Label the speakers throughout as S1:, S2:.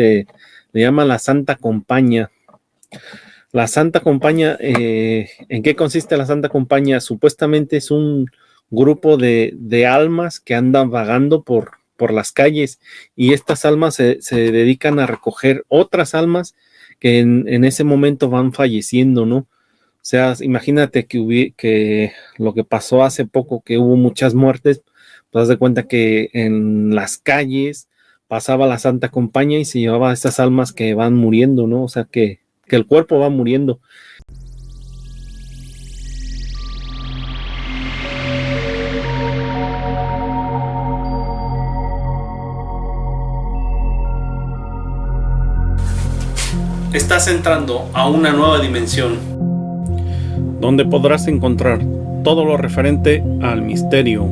S1: le llaman la Santa Compaña. La Santa Compaña, ¿en qué consiste la Santa Compaña? Supuestamente es un grupo de almas que andan vagando por las calles, y estas almas se dedican a recoger otras almas que en ese momento van falleciendo, ¿no? O sea, imagínate que lo que pasó hace poco, que hubo muchas muertes, pues haz de cuenta que en las calles pasaba la Santa Compañía y se llevaba a estas almas que van muriendo, ¿no? O sea, que el cuerpo va muriendo. Estás entrando a una nueva dimensión, donde podrás encontrar todo lo referente al misterio.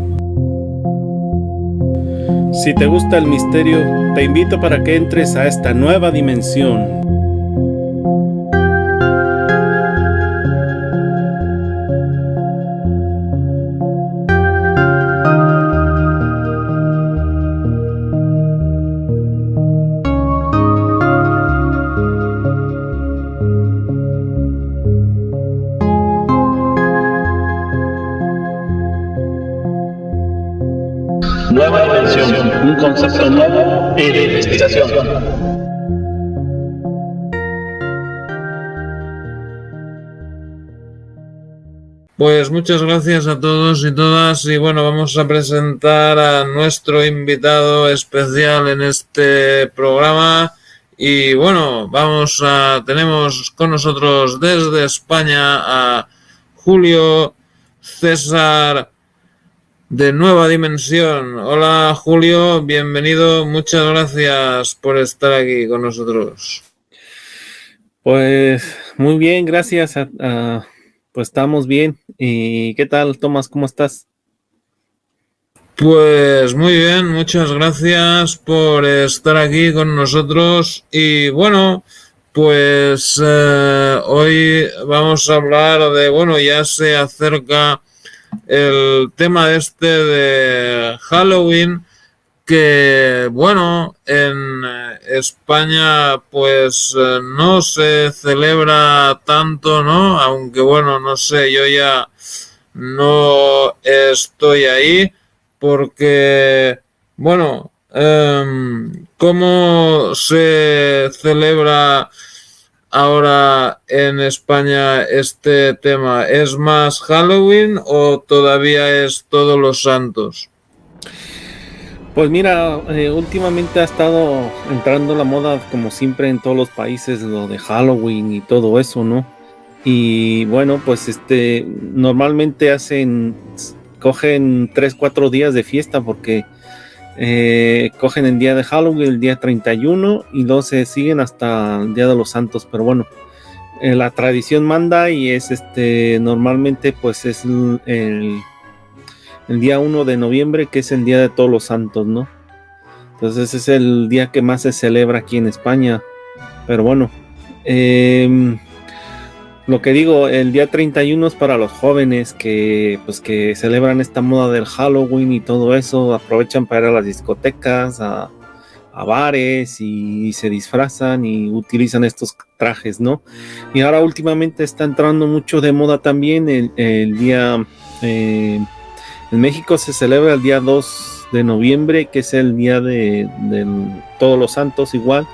S1: Si te gusta el misterio, te invito para que entres a esta nueva dimensión.
S2: Nueva dimensión, un concepto nuevo y de investigación.
S3: Pues muchas gracias a todos y todas, y bueno, vamos a presentar a nuestro invitado especial en este programa. Y bueno, tenemos con nosotros desde España a Julio César de Nueva Dimensión. Hola Julio, bienvenido, muchas gracias por estar aquí con nosotros.
S1: Pues muy bien, gracias. Pues estamos bien. ¿Y qué tal, Tomás? ¿Cómo estás?
S3: Pues muy bien, muchas gracias por estar aquí con nosotros. Y bueno, pues hoy vamos a hablar de, bueno, ya se acerca el tema de Halloween, que bueno, en España pues no se celebra tanto, ¿no? Aunque bueno, no sé, yo ya no estoy ahí porque, bueno, ¿cómo se celebra ahora en España este tema? ¿Es más Halloween o todavía es Todos los Santos?
S1: Pues mira, últimamente ha estado entrando la moda, como siempre en todos los países, lo de Halloween y todo eso, ¿no? Y bueno, pues normalmente cogen 3-4 días de fiesta, porque cogen el día de Halloween, el día 31, y luego se siguen hasta el Día de los Santos. Pero bueno, la tradición manda, y es normalmente pues es el día 1 de noviembre, que es el Día de Todos los Santos, ¿no? Entonces es el día que más se celebra aquí en España. Pero bueno, lo que digo, el día 31 es para los jóvenes que celebran esta moda del Halloween y todo eso. Aprovechan para ir a las discotecas, a bares, y se disfrazan y utilizan estos trajes, ¿no? Y ahora últimamente está entrando mucho de moda también el día... en México se celebra el día 2 de noviembre, que es el día de Todos los Santos igual.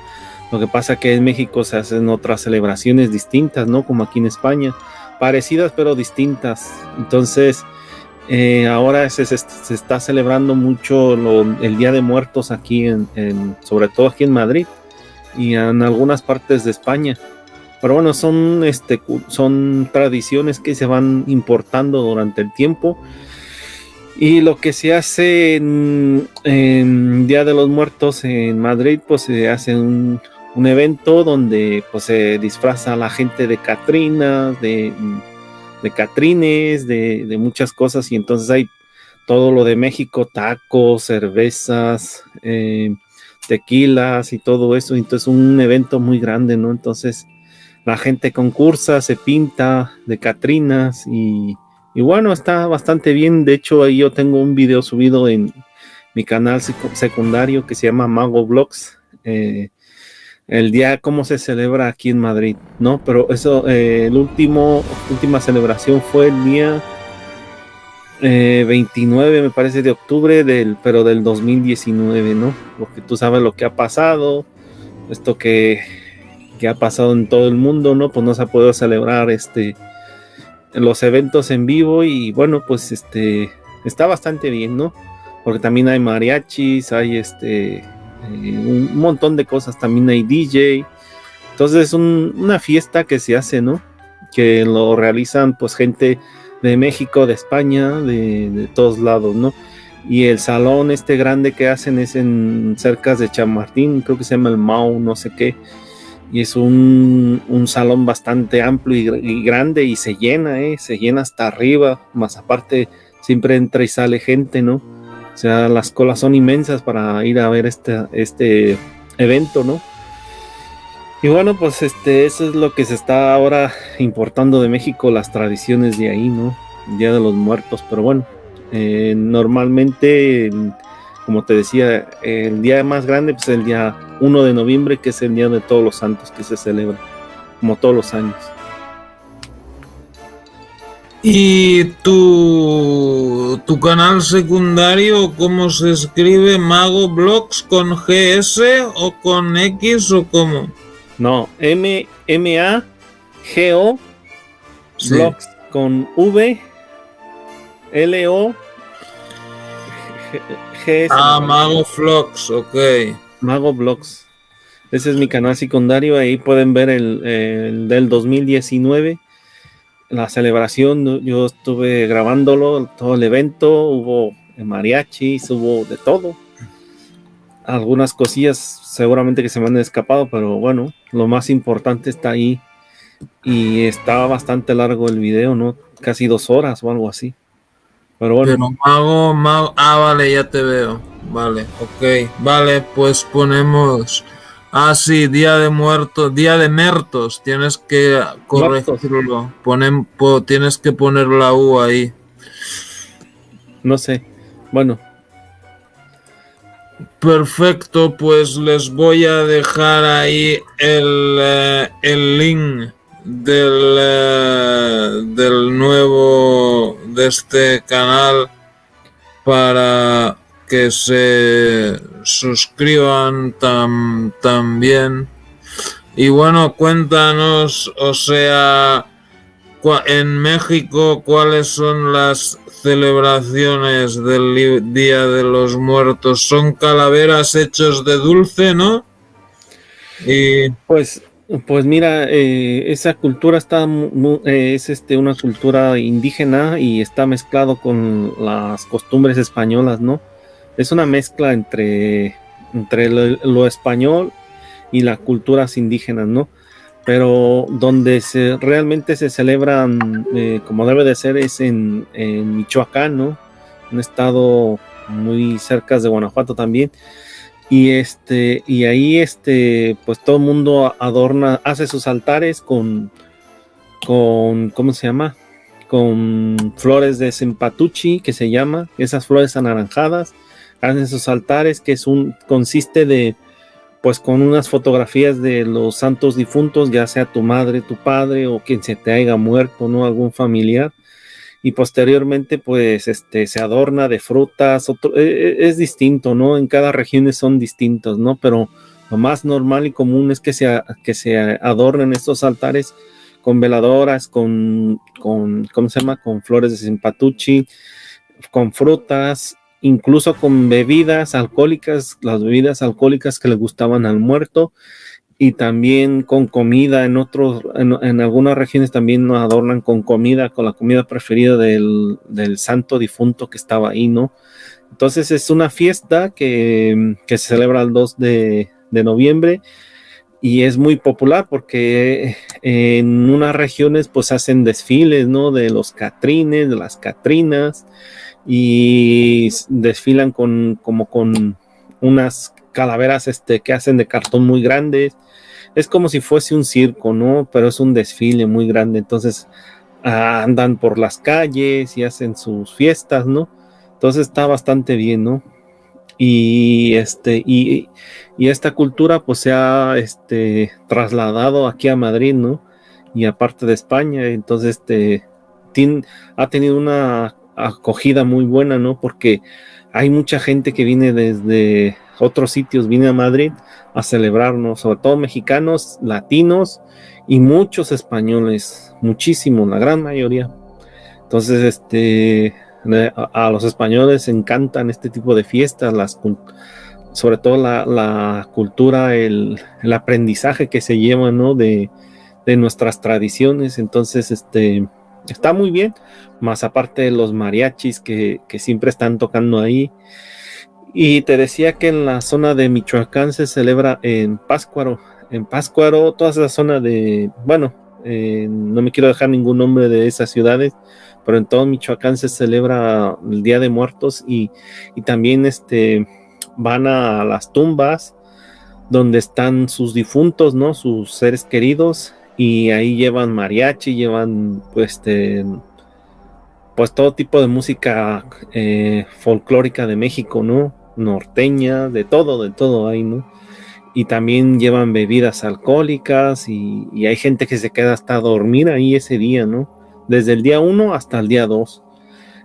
S1: Lo que pasa que en México se hacen otras celebraciones distintas, ¿no? Como aquí en España, parecidas pero distintas. Entonces, ahora se está celebrando mucho el Día de Muertos aquí, sobre todo aquí en Madrid y en algunas partes de España. Pero bueno, son tradiciones que se van importando durante el tiempo. Y lo que se hace en Día de los Muertos en Madrid, pues se hace un evento donde pues se disfraza a la gente de catrinas, de catrines, de muchas cosas. Y entonces hay todo lo de México: tacos, cervezas, tequilas y todo eso. Entonces un evento muy grande, ¿no? Entonces la gente concursa, se pinta de catrinas, y bueno, está bastante bien. De hecho, ahí yo tengo un video subido en mi canal secundario que se llama Mago Vlogs, el día cómo se celebra aquí en Madrid, ¿no? Pero eso, última celebración fue el día 29, me parece, de octubre, pero del 2019, ¿no? Porque tú sabes lo que ha pasado, esto que ha pasado en todo el mundo, ¿no? Pues no se ha podido celebrar los eventos en vivo y bueno, pues está bastante bien, ¿no? Porque también hay mariachis, hay un montón de cosas, también hay DJ. Entonces es una fiesta que se hace, ¿no? Que lo realizan pues gente de México, de España, de todos lados, ¿no? Y el salón grande que hacen es en cerca de Chamartín, creo que se llama el Mau, no sé qué. Y es un salón bastante amplio y grande y se llena hasta arriba, más aparte siempre entra y sale gente, ¿no? O sea, las colas son inmensas para ir a ver este evento, ¿no? Y bueno, pues eso es lo que se está ahora importando de México, las tradiciones de ahí, ¿no? El Día de los Muertos, pero bueno, normalmente, como te decía, el día más grande pues es el día 1 de noviembre, que es el Día de Todos los Santos, que se celebra, como todos los años.
S3: ¿Y tu canal secundario cómo se escribe? ¿Mago Blogs con GS o con X o cómo?
S1: No, MAGO
S3: Sí.
S1: Blogs con V, LO GS.
S3: Mago Vlogs, ok.
S1: Mago Blogs. Ese es mi canal secundario. Ahí pueden ver el del 2019. La celebración, yo estuve grabándolo, todo el evento. Hubo mariachis, hubo de todo. Algunas cosillas seguramente que se me han escapado, pero bueno, lo más importante está ahí. Y estaba bastante largo el video, ¿no? Casi 2 horas o algo así. Pero bueno.
S3: Pero Mago, vale, ya te veo. Vale, ok. Vale, pues ponemos. Sí, Día de Muertos, Día de Mertos. Tienes que corregirlo. Tienes que poner la U ahí.
S1: No sé. Bueno.
S3: Perfecto, pues les voy a dejar ahí el link del nuevo de este canal para que se suscriban también. Y bueno, cuéntanos, o sea, en México, ¿cuáles son las celebraciones del Día de los Muertos? Son calaveras hechos de dulce, ¿no? Y
S1: Pues mira, esa cultura es una cultura indígena y está mezclado con las costumbres españolas, ¿no? Es una mezcla entre lo español y las culturas indígenas, ¿no? Pero donde realmente se celebran como debe de ser es en Michoacán, ¿no? Un estado muy cerca de Guanajuato también. Y ahí pues todo el mundo hace sus altares con ¿cómo se llama? Con flores de cempatuchi, que se llama, esas flores anaranjadas. Hacen sus altares, que consiste de, pues, con unas fotografías de los santos difuntos, ya sea tu madre, tu padre o quien se te haya muerto, ¿no? Algún familiar. Y posteriormente pues se adorna de frutas, es distinto, ¿no? En cada región son distintos, ¿no? Pero lo más normal y común es que se adornen estos altares con veladoras, ¿cómo se llama? Con flores de cempatuchi, con frutas, incluso con bebidas alcohólicas, las bebidas alcohólicas que le gustaban al muerto. Y también con comida, en algunas regiones también nos adornan con comida, con la comida preferida del santo difunto que estaba ahí, ¿no? Entonces es una fiesta que se celebra el 2 de noviembre y es muy popular porque en unas regiones pues hacen desfiles, ¿no? De los catrines, de las catrinas, y desfilan como con unas calaveras que hacen de cartón muy grandes. Es como si fuese un circo, ¿no? Pero es un desfile muy grande. Entonces andan por las calles y hacen sus fiestas, ¿no? Entonces está bastante bien, ¿no? y esta cultura pues se ha trasladado aquí a Madrid, ¿no? Y aparte de España, entonces ha tenido una acogida muy buena, ¿no? Porque hay mucha gente que viene desde otros sitios, viene a Madrid a celebrarnos, sobre todo mexicanos, latinos y muchos españoles, muchísimo, la gran mayoría. Entonces, a los españoles les encantan este tipo de fiestas, sobre todo la cultura, el aprendizaje que se lleva, ¿no? De nuestras tradiciones. Entonces, está muy bien, más aparte de los mariachis que siempre están tocando ahí. Y te decía que en la zona de Michoacán se celebra en Pátzcuaro. En Pátzcuaro, toda esa zona bueno, no me quiero dejar ningún nombre de esas ciudades, pero en todo Michoacán se celebra el Día de Muertos y también van a las tumbas donde están sus difuntos, ¿no? Sus seres queridos, y ahí llevan mariachi, llevan pues todo tipo de música folclórica de México, ¿no? Norteña, de todo ahí, ¿no? Y también llevan bebidas alcohólicas y hay gente que se queda hasta dormir ahí ese día, ¿no? Desde el día 1 hasta el día 2.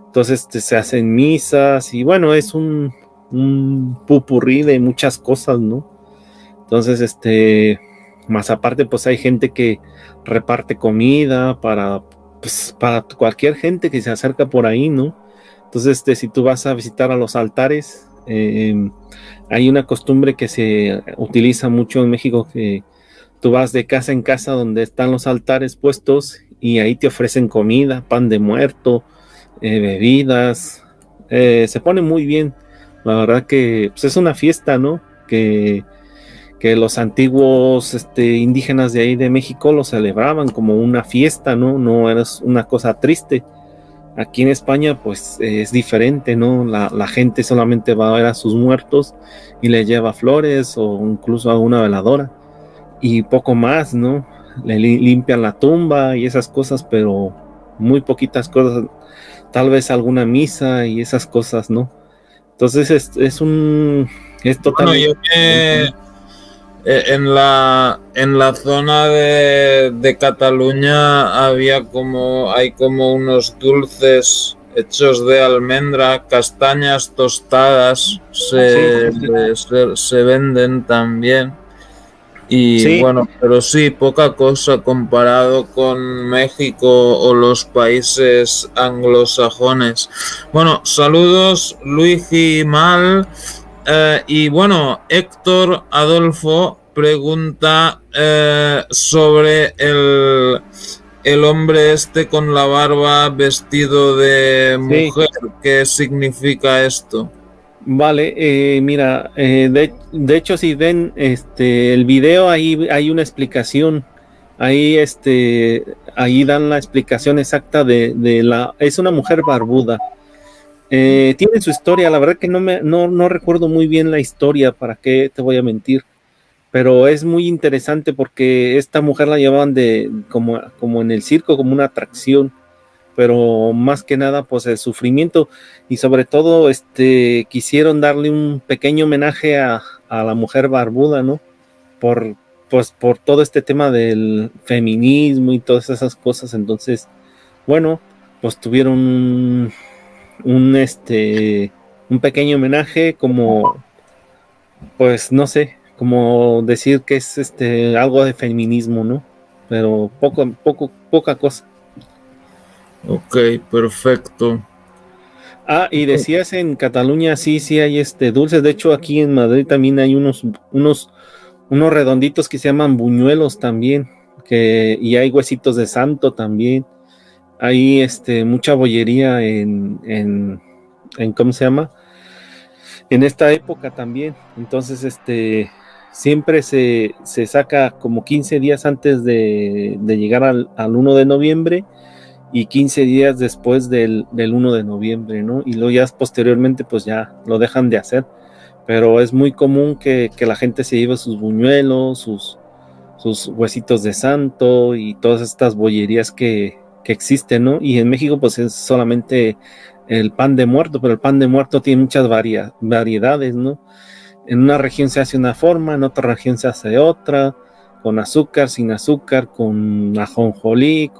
S1: Entonces se hacen misas y bueno, es un pupurrí de muchas cosas, ¿no? Entonces, más aparte, pues hay gente que reparte comida para cualquier gente que se acerca por ahí, ¿no? Entonces, si tú vas a visitar a los altares, hay una costumbre que se utiliza mucho en México, que tú vas de casa en casa donde están los altares puestos y ahí te ofrecen comida, pan de muerto, bebidas, se pone muy bien. La verdad que pues, es una fiesta, ¿no? Que los antiguos indígenas de ahí de México lo celebraban como una fiesta, ¿no? No era una cosa triste. Aquí en España, pues es diferente, ¿no? La gente solamente va a ver a sus muertos y le lleva flores o incluso a una veladora y poco más, ¿no? Limpian la tumba y esas cosas, pero muy poquitas cosas, tal vez alguna misa y esas cosas, ¿no? Entonces es totalmente...
S3: Bueno, yo que en la zona de Cataluña hay como unos dulces hechos de almendra, castañas tostadas, se venden también. Y
S1: sí.
S3: bueno, pero sí, poca cosa comparado con México o los países anglosajones. Bueno, saludos Luigi Mal. Y bueno, Héctor Adolfo pregunta sobre el hombre con la barba vestido de mujer.
S1: Sí.
S3: ¿Qué significa esto?
S1: Vale, mira, de hecho, si ven el video, ahí hay una explicación. Ahí, ahí dan la explicación exacta es una mujer barbuda. Tiene su historia, la verdad que no recuerdo muy bien la historia, para qué te voy a mentir, pero es muy interesante porque esta mujer la llevaban como en el circo, como una atracción, pero más que nada pues el sufrimiento y sobre todo quisieron darle un pequeño homenaje a la mujer barbuda, ¿no? Por por todo este tema del feminismo y todas esas cosas. Entonces, bueno, pues tuvieron un pequeño homenaje, como pues no sé, como decir que es algo de feminismo, ¿no? Pero poca cosa.
S3: Ok, perfecto.
S1: Ah, y decías en Cataluña, sí hay dulces. De hecho, aquí en Madrid también hay unos redonditos que se llaman buñuelos también, y hay huesitos de santo también. Hay mucha bollería en ¿cómo se llama? En esta época también. Entonces, siempre se saca como 15 días antes de llegar al 1 de noviembre y 15 días después del 1 de noviembre, ¿no? Y luego ya posteriormente pues ya lo dejan de hacer, pero es muy común que la gente se lleve sus buñuelos, sus huesitos de santo y todas estas bollerías que existen, ¿no? Y en México pues es solamente el pan de muerto, pero el pan de muerto tiene muchas variedades, ¿no? En una región se hace una forma, en otra región se hace otra, con azúcar, sin azúcar, con ajonjolí,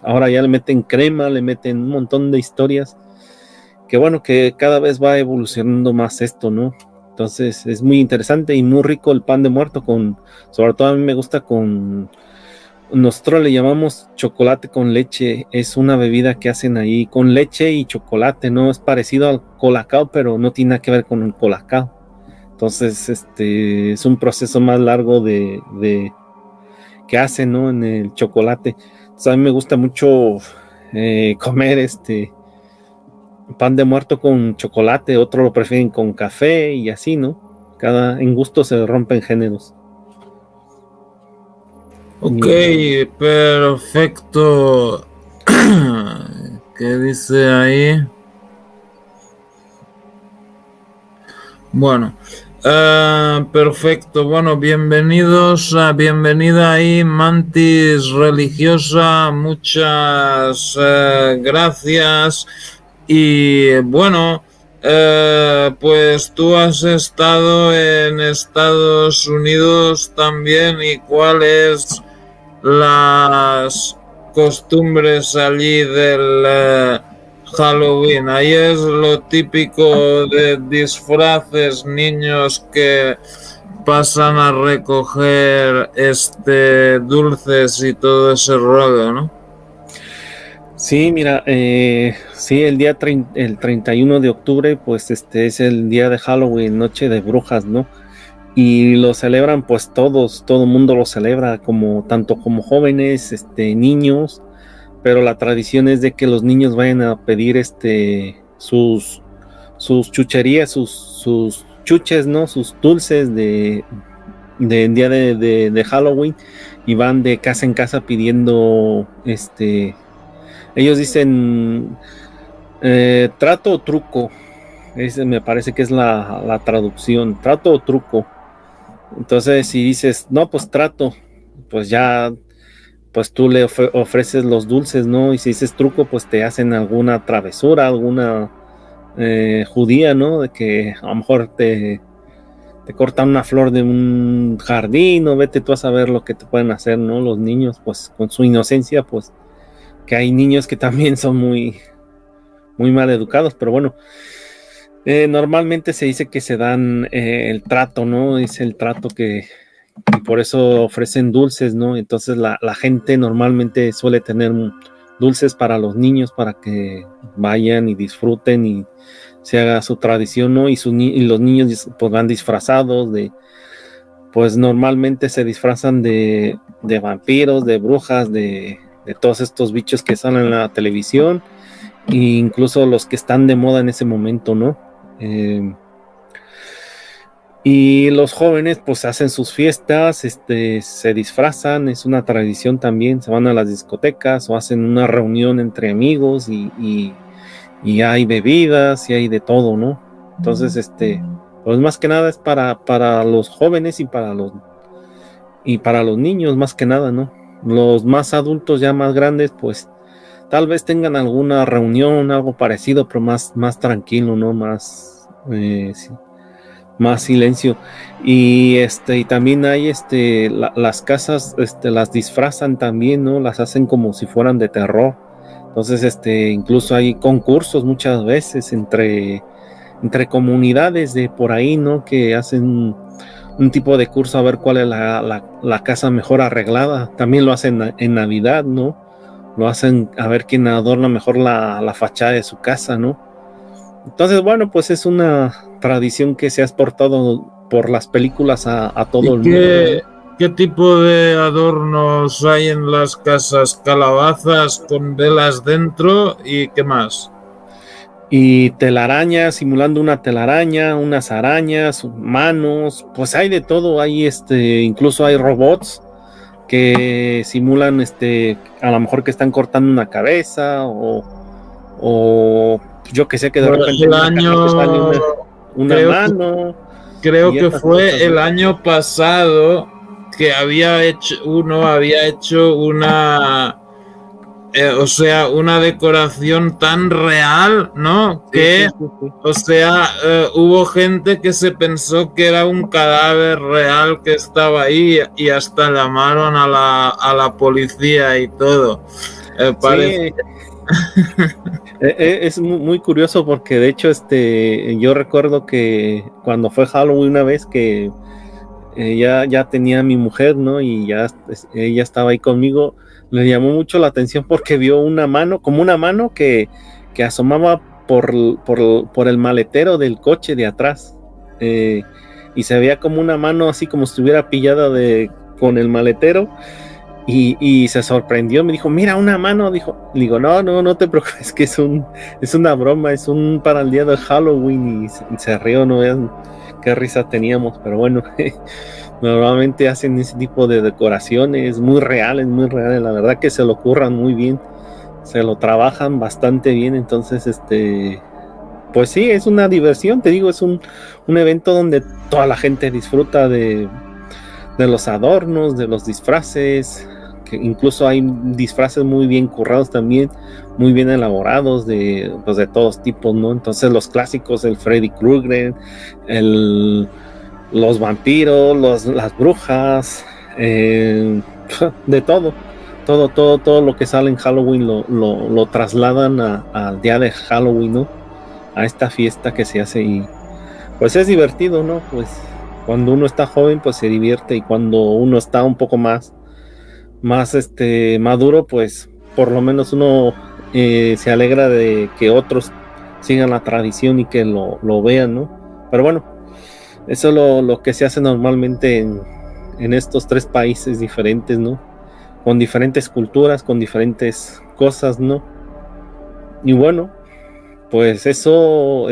S1: ahora ya le meten crema, le meten un montón de historias, que bueno, que cada vez va evolucionando más esto, ¿no? Entonces es muy interesante y muy rico el pan de muerto, sobre todo a mí me gusta nosotros le llamamos chocolate con leche, es una bebida que hacen ahí con leche y chocolate, ¿no? Es parecido al colacao, pero no tiene nada que ver con el colacao. Entonces, es un proceso más largo que hacen, ¿no? En el chocolate. Entonces, a mí me gusta mucho comer pan de muerto con chocolate, otros lo prefieren con café y así, ¿no? En gusto se rompen géneros.
S3: Ok, perfecto. ¿Qué dice ahí? Bueno, perfecto. Bueno, bienvenida ahí, Mantis religiosa. Muchas gracias. Y bueno, pues tú has estado en Estados Unidos también. ¿Y cuáles las costumbres allí del Halloween? Ahí es lo típico de disfraces, niños que pasan a recoger dulces y todo ese rollo, ¿no?
S1: Sí, mira, sí, el 31 de octubre, pues es el día de Halloween, Noche de Brujas, ¿no? Y lo celebran pues todo el mundo lo celebra, tanto como jóvenes, niños, pero la tradición es de que los niños vayan a pedir sus chucherías, sus chuches, ¿no? Sus dulces de día de Halloween, y van de casa en casa pidiendo, ellos dicen trato o truco. Me parece que es la traducción, trato o truco. Entonces, si dices, no, pues trato, pues ya, pues tú le ofreces los dulces, ¿no? Y si dices truco, pues te hacen alguna travesura, alguna judía, ¿no? De que a lo mejor te cortan una flor de un jardín, o vete tú a saber lo que te pueden hacer, ¿no? Los niños, pues con su inocencia, pues que hay niños que también son muy, muy mal educados, pero bueno. Normalmente se dice que se dan el trato, ¿no? Es el trato y por eso ofrecen dulces, ¿no? Entonces la gente normalmente suele tener dulces para los niños, para que vayan y disfruten y se haga su tradición, ¿no? Y los niños pues van disfrazados pues normalmente se disfrazan de vampiros, de brujas, de todos estos bichos que salen en la televisión, e incluso los que están de moda en ese momento, ¿no? Y los jóvenes pues hacen sus fiestas, se disfrazan, es una tradición también, se van a las discotecas o hacen una reunión entre amigos y hay bebidas y hay de todo, ¿no? Entonces, pues más que nada es para los jóvenes y para los niños, más que nada, ¿no? Los más adultos, ya más grandes, pues tal vez tengan alguna reunión, algo parecido, pero más tranquilo, ¿no? Más silencio. Y también hay las casas, las disfrazan también, ¿no? Las hacen como si fueran de terror. Entonces, incluso hay concursos muchas veces entre comunidades de por ahí, ¿no? Que hacen un tipo de curso a ver cuál es la casa mejor arreglada. También lo hacen en Navidad, ¿no? Lo hacen a ver quién adorna mejor la fachada de su casa, ¿no? Entonces, bueno, pues es una tradición que se ha exportado por las películas a todo el mundo, ¿no?
S3: ¿Qué tipo de adornos hay en las casas? ¿Calabazas con velas dentro y qué más?
S1: Y telarañas, simulando una telaraña, unas arañas, manos, pues hay de todo. Hay incluso hay robots que simulan a lo mejor que están cortando una cabeza, o yo que sé, que de repente
S3: sale
S1: una mano.
S3: Creo que fue el año pasado que había hecho una o sea, una decoración tan real, ¿no? Que, o sea, hubo gente que se pensó que era un cadáver real que estaba ahí y hasta llamaron a la policía y todo. Parece...
S1: Es muy curioso porque de hecho yo recuerdo que cuando fue Halloween una vez que ya tenía a mi mujer, ¿no? Y ya ella estaba ahí conmigo, le llamó mucho la atención porque vio una mano, como una mano que asomaba por el maletero del coche de atrás, y se veía como una mano así como si estuviera pillada con el maletero. Y se sorprendió, me dijo, mira, una mano, dijo, digo, no te preocupes, que es una broma, es para el día de Halloween, y se rió, no vean qué risa teníamos, pero bueno, normalmente hacen ese tipo de decoraciones muy reales, la verdad que se lo curran muy bien, se lo trabajan bastante bien, entonces pues sí, es una diversión, te digo, es un evento donde toda la gente disfruta de los adornos, de los disfraces, que incluso hay disfraces muy bien currados también, muy bien elaborados pues de todos tipos, ¿no? Entonces los clásicos, el Freddy Krueger, los vampiros, las brujas, de todo lo que sale en Halloween lo trasladan al día de Halloween, ¿no? A esta fiesta que se hace, y pues es divertido, ¿no? Pues cuando uno está joven, pues se divierte, y cuando uno está un poco más maduro, pues por lo menos uno se alegra de que otros sigan la tradición y que lo vean, ¿no? Pero bueno, eso es lo que se hace normalmente en estos 3 países diferentes, ¿no? Con diferentes culturas, con diferentes cosas, ¿no? Y bueno, pues eso,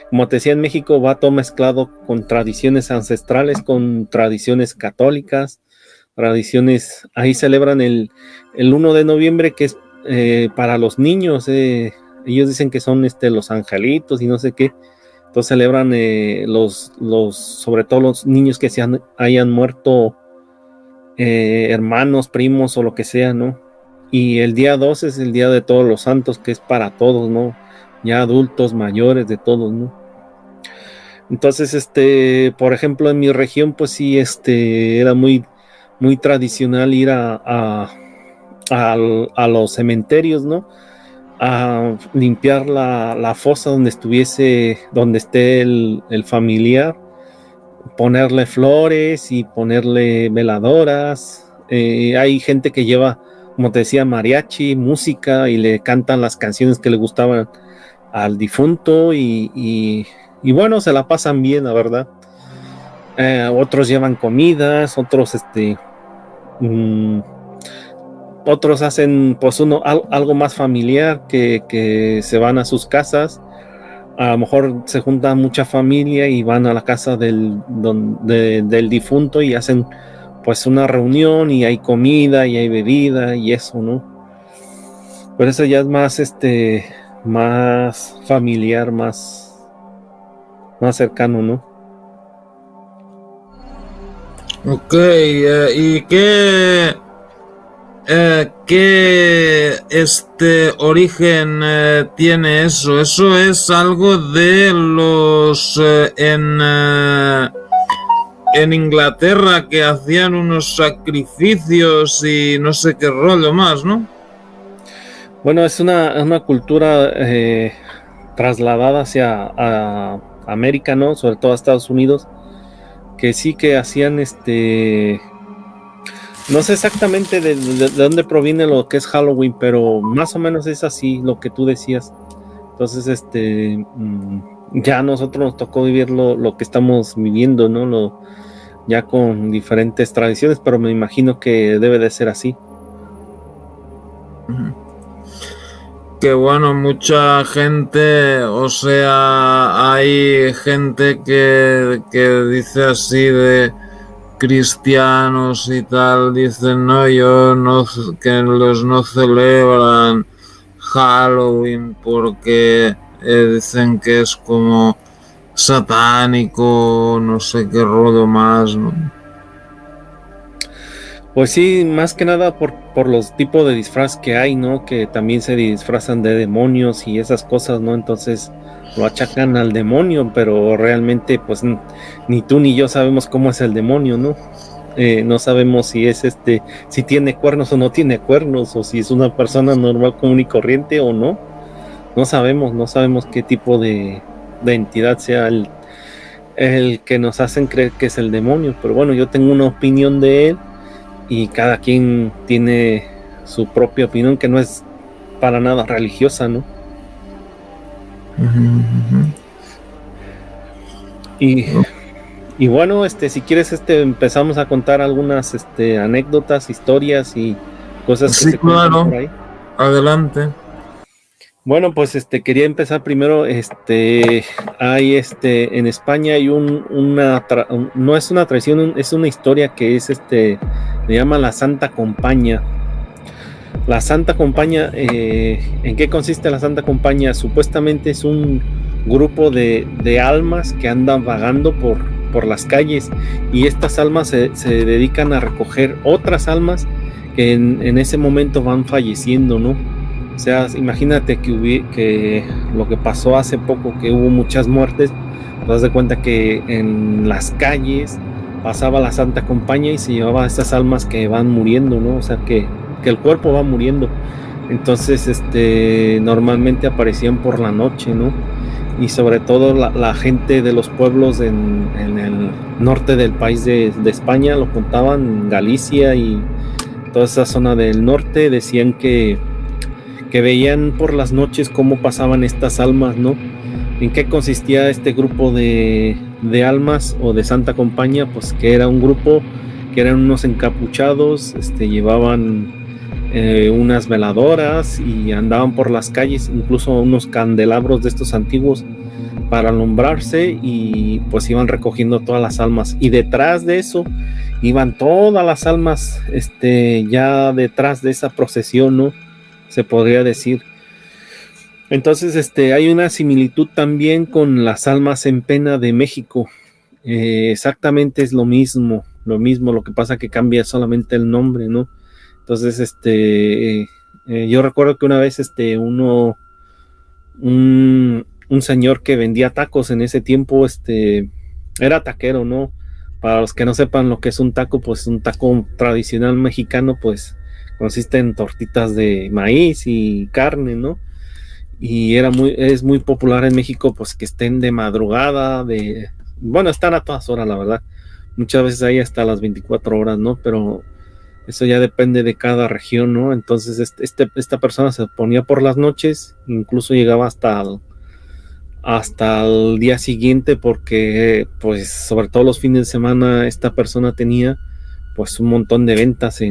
S1: como te decía, en México va todo mezclado con tradiciones ancestrales, con tradiciones católicas, tradiciones. Ahí celebran el 1 de noviembre, que es para los niños. Ellos dicen que son los angelitos y no sé qué. Entonces celebran sobre todo los niños que hayan muerto, hermanos, primos o lo que sea, ¿no? Y el día 2 es el día de todos los santos, que es para todos, ¿no? Ya adultos, mayores, de todos, ¿no? Entonces, por ejemplo, en mi región, pues sí, era muy, muy tradicional ir a los cementerios, ¿no? A limpiar la fosa donde esté el familiar, ponerle flores y ponerle veladoras. Hay gente que lleva, como te decía, mariachi, música, y le cantan las canciones que le gustaban al difunto, y bueno, se la pasan bien, la verdad. Otros llevan comidas, otros hacen pues algo más familiar, que se van a sus casas. A lo mejor se junta mucha familia y van a la casa del difunto y hacen pues una reunión, y hay comida y hay bebida y eso, ¿no? Pero eso ya es más familiar, más cercano, ¿no?
S3: Ok, ¿y qué origen tiene eso? Eso es algo de los en Inglaterra, que hacían unos sacrificios y no sé qué rollo más, ¿no?
S1: Bueno, es una cultura trasladada hacia América, ¿no? Sobre todo a Estados Unidos, que sí que hacían no sé exactamente de dónde proviene lo que es Halloween, pero más o menos es así lo que tú decías. Entonces, ya a nosotros nos tocó vivir lo que estamos viviendo, ¿no? Ya con diferentes tradiciones, pero me imagino que debe de ser así.
S3: Que bueno, mucha gente, o sea, hay gente que dice así de cristianos y tal, dicen, no, que los no celebran Halloween porque dicen que es como satánico, no sé qué rollo más, ¿no?
S1: Pues sí, más que nada por los tipos de disfraz que hay, ¿no? Que también se disfrazan de demonios y esas cosas, ¿no? Entonces lo achacan al demonio, pero realmente pues ni tú ni yo sabemos cómo es el demonio, ¿no? No sabemos si es si tiene cuernos o no tiene cuernos, o si es una persona normal, común y corriente o no. No sabemos qué tipo de entidad sea el que nos hacen creer que es el demonio, pero bueno, yo tengo una opinión de él y cada quien tiene su propia opinión que no es para nada religiosa, ¿no? Y bueno, si quieres, empezamos a contar algunas anécdotas, historias y cosas que
S3: Sí,
S1: se cuentan
S3: claro.
S1: por ahí.
S3: Adelante.
S1: Bueno, pues quería empezar primero, hay en España hay no es una tradición, es una historia que es le llama la Santa Compañía. La Santa Compañía, ¿en qué consiste la Santa Compañía? Supuestamente es un grupo de almas que andan vagando por las calles, y estas almas se dedican a recoger otras almas que en ese momento van falleciendo, ¿no? O sea, imagínate que lo que pasó hace poco, que hubo muchas muertes, te das de cuenta que en las calles pasaba la Santa Compañía y se llevaba a estas almas que van muriendo, ¿no? O sea, que el cuerpo va muriendo. Entonces, normalmente aparecían por la noche, ¿no? Y sobre todo la gente de los pueblos en el norte del país de España, lo contaban, Galicia y toda esa zona del norte, decían que veían por las noches cómo pasaban estas almas, ¿no? ¿En qué consistía este grupo de almas o de Santa Compañía? Pues que era un grupo que eran unos encapuchados, llevaban unas veladoras y andaban por las calles, incluso unos candelabros de estos antiguos para alumbrarse, y pues iban recogiendo todas las almas, y detrás de eso iban todas las almas, ya detrás de esa procesión, ¿no? Se podría decir. Entonces, hay una similitud también con las almas en pena de México. Exactamente es lo mismo, lo que pasa que cambia solamente el nombre, ¿no? Entonces, yo recuerdo que una vez, un señor que vendía tacos en ese tiempo, era taquero, ¿no? Para los que no sepan lo que es un taco, pues un taco tradicional mexicano, pues consiste en tortitas de maíz y carne, ¿no? Y es muy popular en México, pues que estén de madrugada, bueno, están a todas horas, la verdad. Muchas veces hay hasta las 24 horas, ¿no? Pero eso ya depende de cada región, ¿no? Entonces, esta persona se ponía por las noches, incluso llegaba hasta el día siguiente, porque, pues, sobre todo los fines de semana, esta persona tenía, pues, un montón de ventas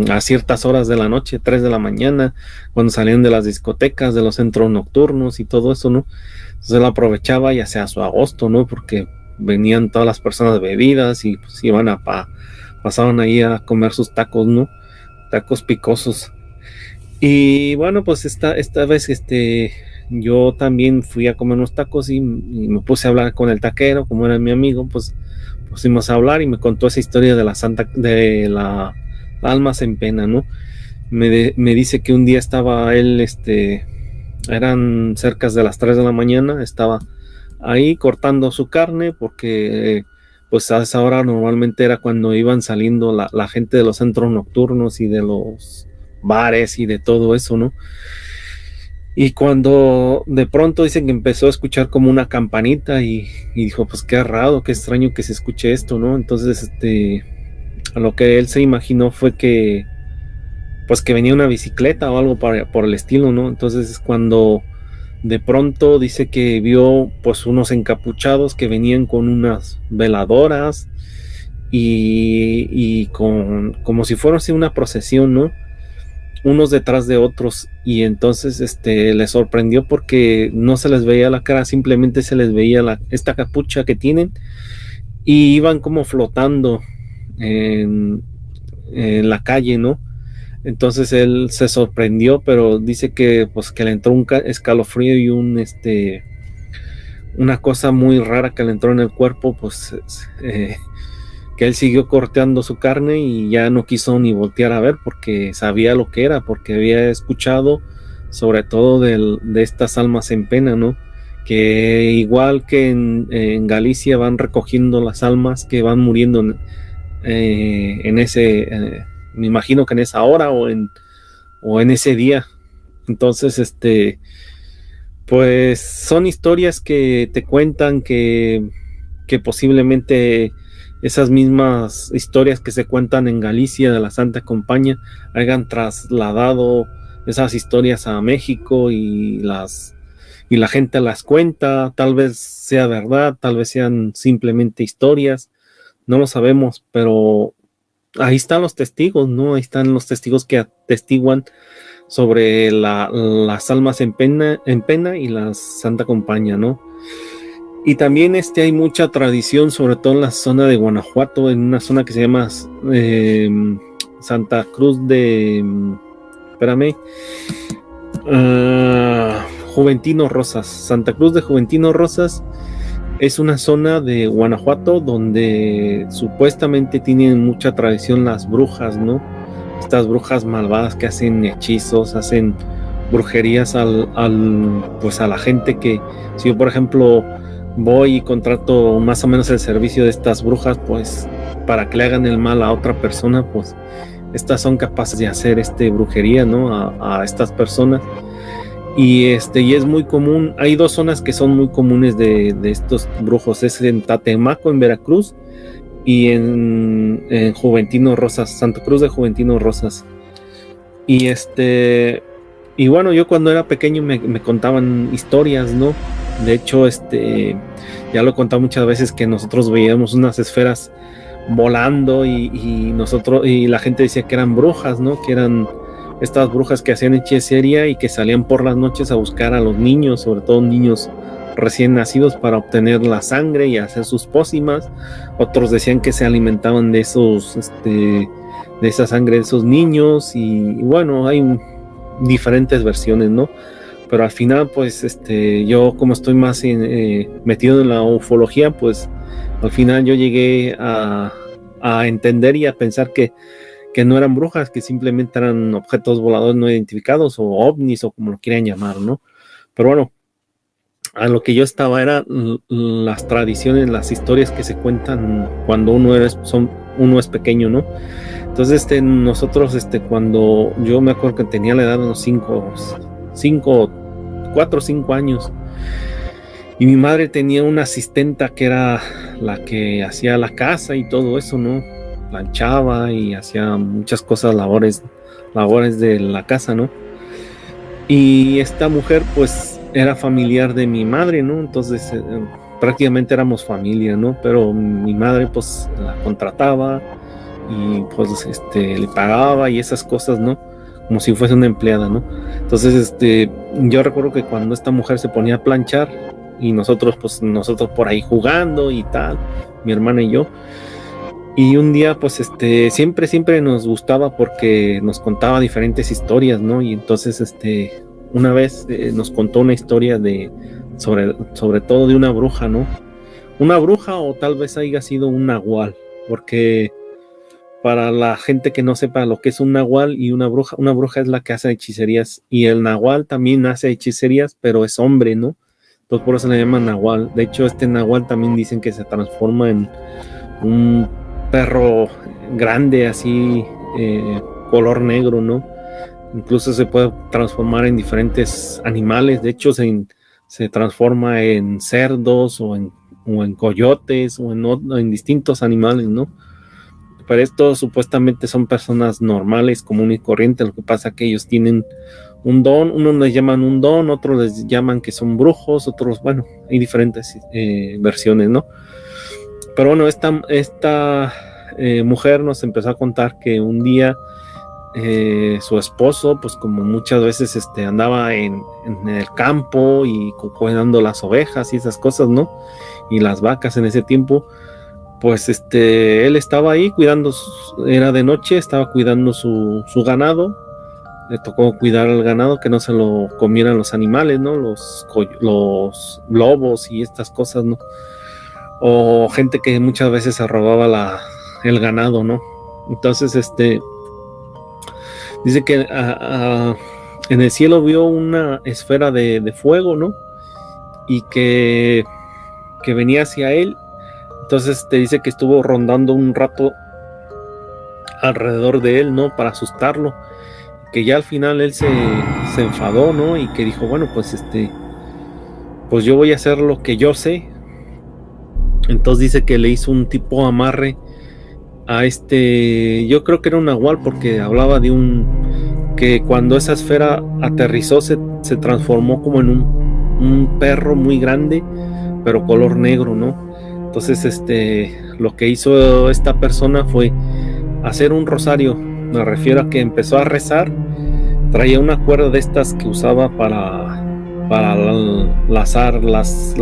S1: a ciertas horas de la noche, 3 de la mañana, cuando salían de las discotecas, de los centros nocturnos y todo eso, ¿no? Entonces él aprovechaba y hacía su agosto, ¿no? Porque venían todas las personas bebidas y pues iban pasaban ahí a comer sus tacos, ¿no? Tacos picosos. Y bueno, pues esta vez yo también fui a comer unos tacos y me puse a hablar con el taquero, como era mi amigo, pues pusimos a hablar y me contó esa historia de la almas en pena, ¿no? Me dice que un día estaba él, eran cerca de las 3 de la mañana, estaba ahí cortando su carne porque pues a esa hora normalmente era cuando iban saliendo la gente de los centros nocturnos y de los bares y de todo eso, ¿no? Y cuando de pronto dicen que empezó a escuchar como una campanita y dijo, pues qué raro, qué extraño que se escuche esto, ¿no? Entonces, a lo que él se imaginó fue que, pues que venía una bicicleta o algo por el estilo, ¿no? Entonces es cuando de pronto dice que vio pues unos encapuchados que venían con unas veladoras y como si fuera así una procesión, ¿no? Unos detrás de otros, y entonces les sorprendió porque no se les veía la cara, simplemente se les veía esta capucha que tienen, y iban como flotando en la calle, ¿no? Entonces él se sorprendió, pero dice que pues que le entró un escalofrío y una cosa muy rara que le entró en el cuerpo, pues que él siguió corteando su carne y ya no quiso ni voltear a ver porque sabía lo que era, porque había escuchado sobre todo de estas almas en pena, ¿no? Que igual que en Galicia van recogiendo las almas que van muriendo en ese, me imagino que en esa hora o en ese día. Entonces, pues son historias que te cuentan que posiblemente esas mismas historias que se cuentan en Galicia de la Santa Compañía hayan trasladado esas historias a México y la gente las cuenta, tal vez sea verdad, tal vez sean simplemente historias, no lo sabemos, pero ahí están los testigos, ¿no? Ahí están los testigos que atestiguan sobre las almas en pena y la Santa Compañía, ¿no? Y también hay mucha tradición, sobre todo en la zona de Guanajuato, en una zona que se llama Santa Cruz de... espérame. Juventino Rosas. Santa Cruz de Juventino Rosas es una zona de Guanajuato donde supuestamente tienen mucha tradición las brujas, ¿no? Estas brujas malvadas que hacen hechizos, hacen brujerías pues a la gente que, si yo por ejemplo voy y contrato más o menos el servicio de estas brujas, pues para que le hagan el mal a otra persona, pues estas son capaces de hacer brujería, ¿no? A estas personas. Y es muy común. Hay dos zonas que son muy comunes de estos brujos, es en Tatemaco, en Veracruz, y en Juventino Rosas, Santa Cruz de Juventino Rosas. Y bueno, yo cuando era pequeño me contaban historias, ¿no? De hecho, ya lo he contado muchas veces que nosotros veíamos unas esferas volando y la gente decía que eran brujas, ¿no? Que eran estas brujas que hacían hechicería y que salían por las noches a buscar a los niños, sobre todo niños recién nacidos, para obtener la sangre y hacer sus pócimas. Otros decían que se alimentaban de de esa sangre de esos niños, y bueno, hay diferentes versiones, ¿no? Pero al final, pues, yo como estoy más metido en la ufología, pues, al final yo llegué a entender y a pensar que no eran brujas, que simplemente eran objetos voladores no identificados, o ovnis, o como lo quieran llamar, ¿no? Pero bueno, a lo que yo estaba era las tradiciones, las historias que se cuentan cuando uno es pequeño, ¿no? Entonces, nosotros, cuando yo me acuerdo que tenía la edad de unos 4 o 5 años, y mi madre tenía una asistenta que era la que hacía la casa y todo eso, ¿no? Planchaba y hacía muchas cosas, labores de la casa, ¿no? Y esta mujer, pues, era familiar de mi madre, ¿no? Entonces, prácticamente éramos familia, ¿no? Pero mi madre, pues, la contrataba y, pues, le pagaba y esas cosas, ¿no? Como si fuese una empleada, ¿no? Entonces, yo recuerdo que cuando esta mujer se ponía a planchar y nosotros por ahí jugando y tal, mi hermana y yo, y un día, pues, siempre nos gustaba porque nos contaba diferentes historias, ¿no? Y entonces, una vez nos contó una historia sobre todo de una bruja, ¿no? Una bruja, o tal vez haya sido un nahual, porque para la gente que no sepa lo que es un nahual y una bruja es la que hace hechicerías, y el nahual también hace hechicerías, pero es hombre, ¿no? Entonces por eso le llaman nahual. De hecho, nahual también dicen que se transforma en un perro grande, así, color negro, ¿no? Incluso se puede transformar en diferentes animales. De hecho, se transforma en cerdos o en coyotes o en distintos animales, ¿no? Pero estos supuestamente son personas normales, comunes y corrientes. Lo que pasa es que ellos tienen un don. Unos les llaman un don, otros les llaman que son brujos, otros, bueno, hay diferentes versiones, ¿no? Pero bueno, esta mujer nos empezó a contar que un día su esposo, pues como muchas veces andaba en el campo y cuidando las ovejas y esas cosas, ¿no? Y las vacas en ese tiempo, pues él estaba ahí cuidando, era de noche, estaba cuidando su ganado. Le tocó cuidar al ganado, que no se lo comieran los animales, ¿no? Los lobos y estas cosas, ¿no? O gente que muchas veces se robaba el ganado, ¿no? Entonces, dice que en el cielo vio una esfera de fuego, ¿no? Y que venía hacia él. Entonces te dice que estuvo rondando un rato alrededor de él, ¿no? Para asustarlo. Que ya al final él se enfadó, ¿no? Y que dijo, bueno, pues pues yo voy a hacer lo que yo sé. Entonces dice que le hizo un tipo amarre a yo creo que era un nahual, porque hablaba de que cuando esa esfera aterrizó se transformó como en un perro muy grande, pero color negro, ¿no? Entonces lo que hizo esta persona fue hacer un rosario. Me refiero a que empezó a rezar, traía una cuerda de estas que usaba para lazar las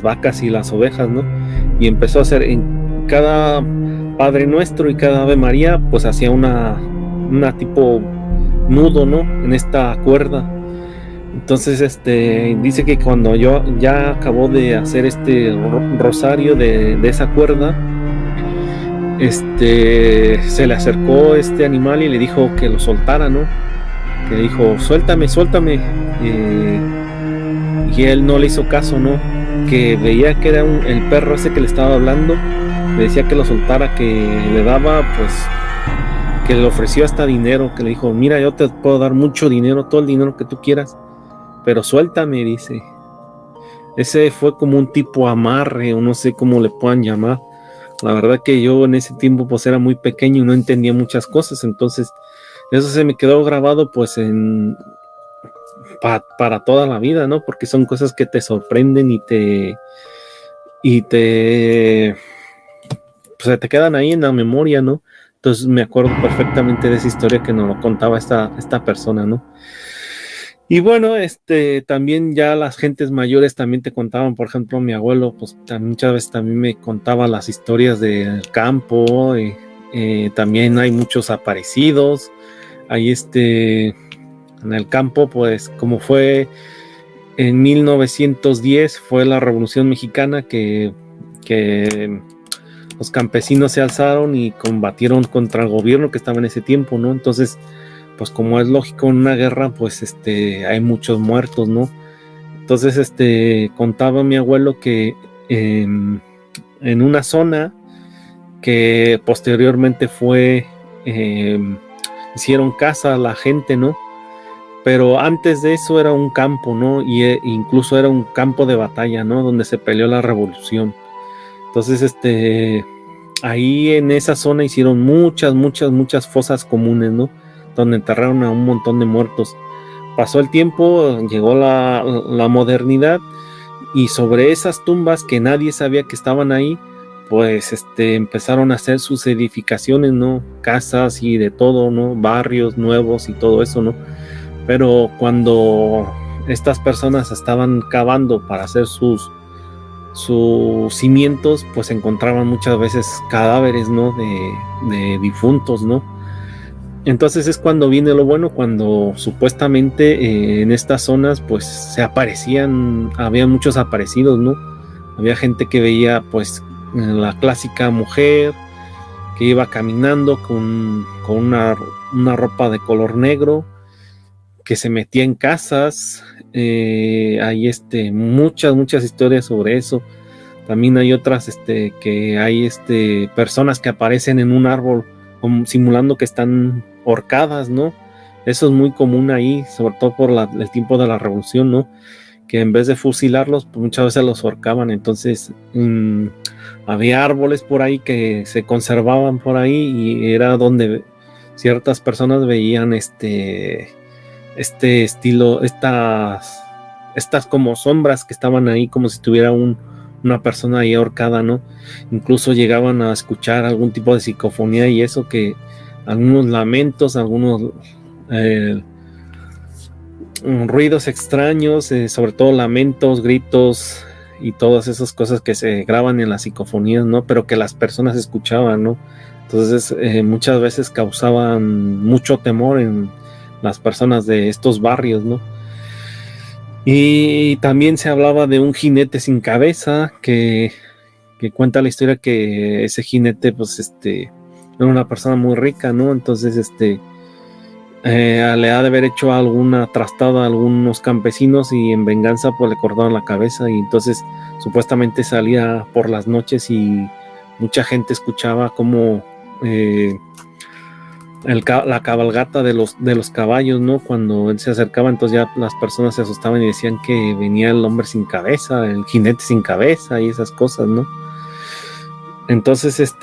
S1: vacas y las ovejas, ¿no? Y empezó a hacer en cada Padre Nuestro y cada Ave María, pues hacía una tipo nudo, ¿no? En esta cuerda. Entonces dice que cuando yo ya acabó de hacer este rosario de esa cuerda, se le acercó este animal y le dijo que lo soltara, ¿no? Que le dijo, suéltame, suéltame. Y él no le hizo caso, ¿no? Que veía que era el perro ese que le estaba hablando, le decía que lo soltara, que le daba, pues, que le ofreció hasta dinero, que le dijo, mira, yo te puedo dar mucho dinero, todo el dinero que tú quieras, pero suéltame, dice. Ese fue como un tipo amarre, o no sé cómo le puedan llamar. La verdad que yo en ese tiempo pues era muy pequeño y no entendía muchas cosas, entonces eso se me quedó grabado pues para toda la vida, ¿no? Porque son cosas que te sorprenden y pues te quedan ahí en la memoria, ¿no? Entonces me acuerdo perfectamente de esa historia que nos lo contaba esta persona, ¿no? Y bueno, también ya las gentes mayores también te contaban, por ejemplo, mi abuelo, pues muchas veces también me contaba las historias del campo, también hay muchos aparecidos, hay en el campo, pues como fue en 1910, fue la Revolución Mexicana que los campesinos se alzaron y combatieron contra el gobierno que estaba en ese tiempo, ¿no? Entonces, pues como es lógico en una guerra, pues hay muchos muertos, ¿no? Entonces, contaba mi abuelo que en una zona que posteriormente hicieron casa a la gente, ¿no? Pero antes de eso era un campo, ¿no? Y incluso era un campo de batalla, ¿no? Donde se peleó la revolución. Entonces, ahí en esa zona hicieron muchas fosas comunes, ¿no? Donde enterraron a un montón de muertos. Pasó el tiempo, llegó la modernidad, y sobre esas tumbas que nadie sabía que estaban ahí, pues empezaron a hacer sus edificaciones, ¿no? Casas y de todo, ¿no? Barrios nuevos y todo eso, ¿no? Pero cuando estas personas estaban cavando para hacer sus cimientos, pues encontraban muchas veces cadáveres, ¿no? De difuntos, ¿no? Entonces es cuando viene lo bueno, cuando supuestamente en estas zonas pues había muchos aparecidos, ¿no? Había gente que veía pues la clásica mujer que iba caminando con una ropa de color negro, que se metía en casas. Hay muchas historias sobre eso. También hay otras que hay personas que aparecen en un árbol simulando que están horcadas, ¿no? Eso es muy común ahí, sobre todo por el tiempo de la revolución, ¿no? Que en vez de fusilarlos, pues muchas veces los ahorcaban. Entonces había árboles por ahí que se conservaban por ahí, y era donde ciertas personas veían estilo, estas como sombras que estaban ahí, como si tuviera una persona ahí ahorcada, ¿no? Incluso llegaban a escuchar algún tipo de psicofonía, y eso, que algunos lamentos, algunos ruidos extraños, sobre todo lamentos, gritos y todas esas cosas que se graban en las psicofonías, ¿no? Pero que las personas escuchaban, ¿no? Entonces muchas veces causaban mucho temor en las personas de estos barrios, ¿no? Y también se hablaba de un jinete sin cabeza que que cuenta la historia que ese jinete, pues, era una persona muy rica, ¿no? Entonces, le ha de haber hecho alguna trastada a algunos campesinos y en venganza, pues, le cortaron la cabeza y entonces supuestamente salía por las noches y mucha gente escuchaba como la cabalgata de los caballos, ¿no? Cuando él se acercaba, entonces ya las personas se asustaban y decían que venía el hombre sin cabeza, el jinete sin cabeza y esas cosas, ¿no? Entonces,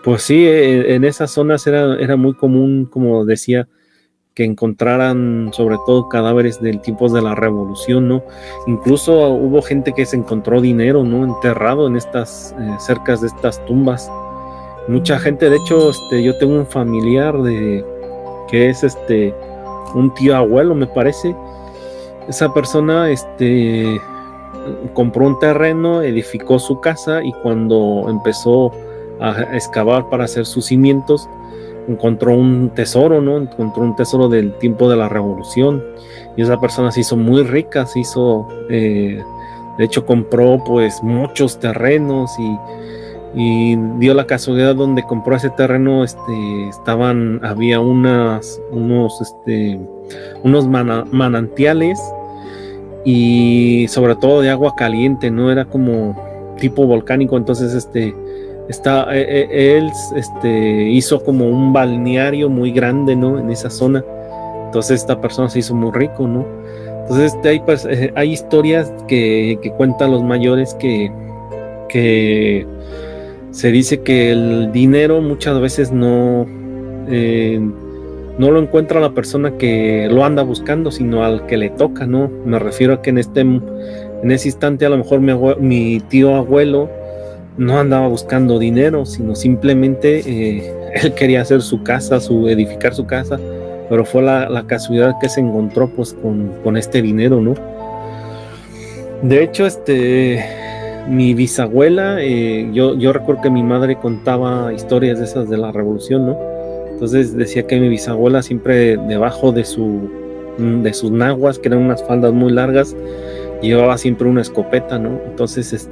S1: pues sí, en esas zonas era muy común, como decía, que encontraran sobre todo cadáveres del tiempos de la revolución, ¿no? Incluso hubo gente que se encontró dinero, ¿no? Enterrado en estas, cercas de estas tumbas. Mucha gente, de hecho, yo tengo un familiar que es un tío abuelo, me parece. Esa persona, compró un terreno, edificó su casa y cuando empezó a excavar para hacer sus cimientos, encontró un tesoro, ¿no? Encontró un tesoro del tiempo de la revolución y esa persona se hizo muy rica, de hecho compró pues muchos terrenos y dio la casualidad donde compró ese terreno, había unos manantiales y sobre todo de agua caliente, no era como tipo volcánico, entonces él hizo como un balneario muy grande, ¿no? En esa zona, entonces esta persona se hizo muy rico, ¿no? Entonces hay historias que cuentan los mayores que se dice que el dinero muchas veces no lo encuentra la persona que lo anda buscando, sino al que le toca, ¿no? Me refiero a que en ese instante a lo mejor mi tío abuelo no andaba buscando dinero, sino simplemente él quería hacer su casa, edificar su casa, pero fue la casualidad que se encontró pues con este dinero, ¿no? De hecho, mi bisabuela, yo recuerdo que mi madre contaba historias de esas de la revolución, ¿no? Entonces decía que mi bisabuela siempre debajo de sus naguas, que eran unas faldas muy largas, llevaba siempre una escopeta, ¿no? Entonces,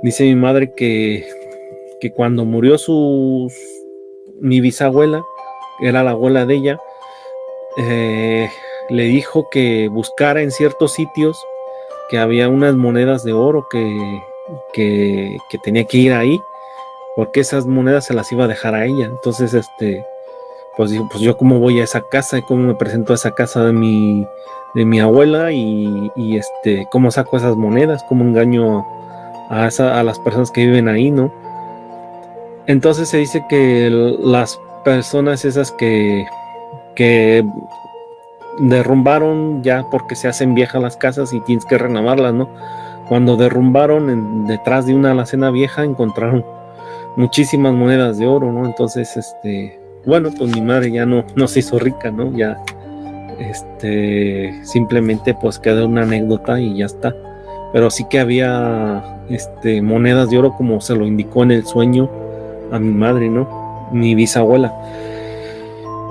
S1: dice mi madre que cuando murió mi bisabuela, que era la abuela de ella, le dijo que buscara en ciertos sitios que había unas monedas de oro que tenía que ir ahí, porque esas monedas se las iba a dejar a ella. Entonces, pues dijo, pues yo cómo voy a esa casa y cómo me presento a esa casa de mi abuela y cómo saco esas monedas, cómo engaño a las personas que viven ahí, ¿no? Entonces se dice que las personas esas que derrumbaron ya porque se hacen viejas las casas y tienes que renovarlas, ¿no? Cuando derrumbaron detrás de una alacena vieja encontraron muchísimas monedas de oro, ¿no? Entonces, bueno, pues mi madre ya no se hizo rica, ¿no? Ya, simplemente pues quedó una anécdota y ya está. Pero sí que había, monedas de oro como se lo indicó en el sueño a mi madre, ¿no? Mi bisabuela.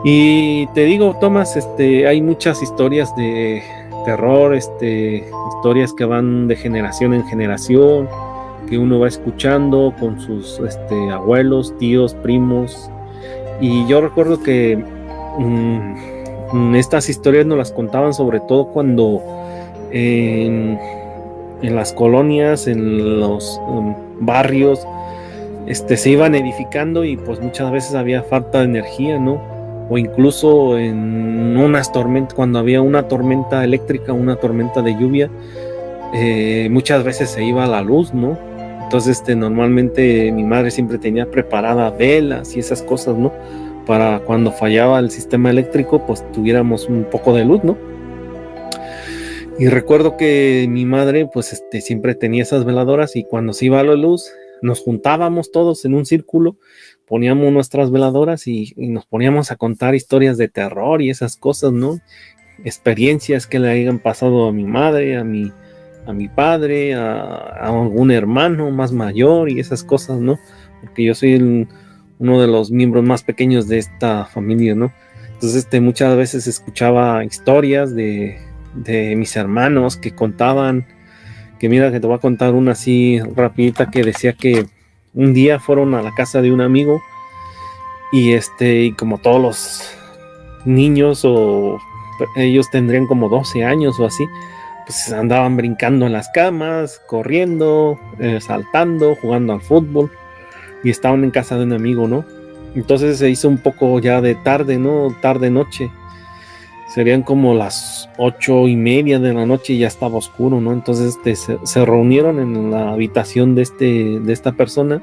S1: Y te digo, Tomás, hay muchas historias de terror, historias que van de generación en generación, que uno va escuchando con sus abuelos, tíos, primos. Y yo recuerdo que estas historias nos las contaban sobre todo cuando en las colonias, en los barrios, se iban edificando y pues muchas veces había falta de energía, ¿no? O incluso en unas tormentas, cuando había una tormenta eléctrica, una tormenta de lluvia, muchas veces se iba la luz, ¿no? Entonces, normalmente mi madre siempre tenía preparada velas y esas cosas, ¿no? Para cuando fallaba el sistema eléctrico, pues tuviéramos un poco de luz, ¿no? Y recuerdo que mi madre, pues, siempre tenía esas veladoras y cuando se iba la luz, nos juntábamos todos en un círculo, poníamos nuestras veladoras y nos poníamos a contar historias de terror y esas cosas, ¿no? Experiencias que le hayan pasado a mi madre, a mi padre, a algún hermano más mayor y esas cosas, ¿no? Porque yo soy uno de los miembros más pequeños de esta familia, ¿no? Entonces, muchas veces escuchaba historias de mis hermanos que contaban que mira, que te voy a contar una así rapidita, que decía que un día fueron a la casa de un amigo y como todos los niños o ellos tendrían como 12 años o así, pues andaban brincando en las camas, corriendo, saltando, jugando al fútbol, y estaban en casa de un amigo, ¿no? Entonces se hizo un poco ya de tarde, ¿no? Tarde noche. Serían como las 8:30 de la noche y ya estaba oscuro, ¿no? Entonces se reunieron en la habitación de esta persona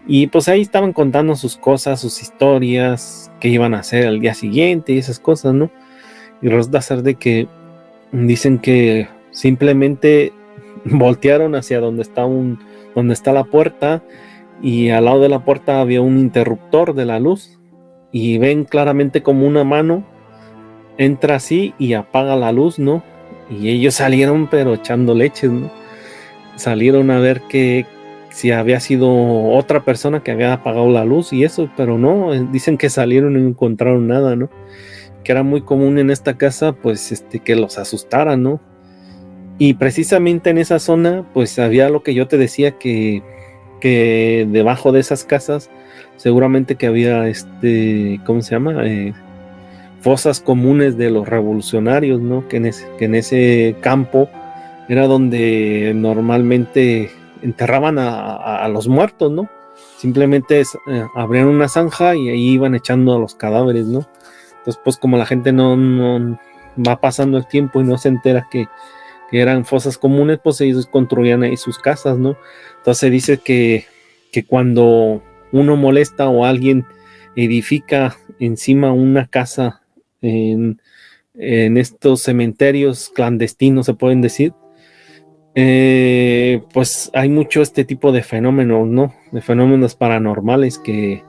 S1: y pues ahí estaban contando sus cosas, sus historias, qué iban a hacer al día siguiente y esas cosas, ¿no? Y resulta ser de que dicen que simplemente voltearon hacia donde está la puerta, y al lado de la puerta había un interruptor de la luz, y ven claramente como una mano entra así y apaga la luz, ¿no? Y ellos salieron pero echando leches, ¿no? Salieron a ver que si había sido otra persona que había apagado la luz y eso, pero no, dicen que salieron y no encontraron nada, ¿no? Que era muy común en esta casa, pues, que los asustaran, ¿no? Y precisamente en esa zona, pues, había lo que yo te decía, que debajo de esas casas, seguramente que había, ¿cómo se llama? Fosas comunes de los revolucionarios, ¿no? Que en ese campo era donde normalmente enterraban a los muertos, ¿no? Simplemente abrían una zanja y ahí iban echando a los cadáveres, ¿no? Entonces, pues como la gente no va pasando el tiempo y no se entera que eran fosas comunes, pues ellos construían ahí sus casas, ¿no? Entonces dice que cuando uno molesta o alguien edifica encima una casa en estos cementerios clandestinos, se pueden decir, pues hay mucho este tipo de fenómenos, ¿no? De fenómenos paranormales que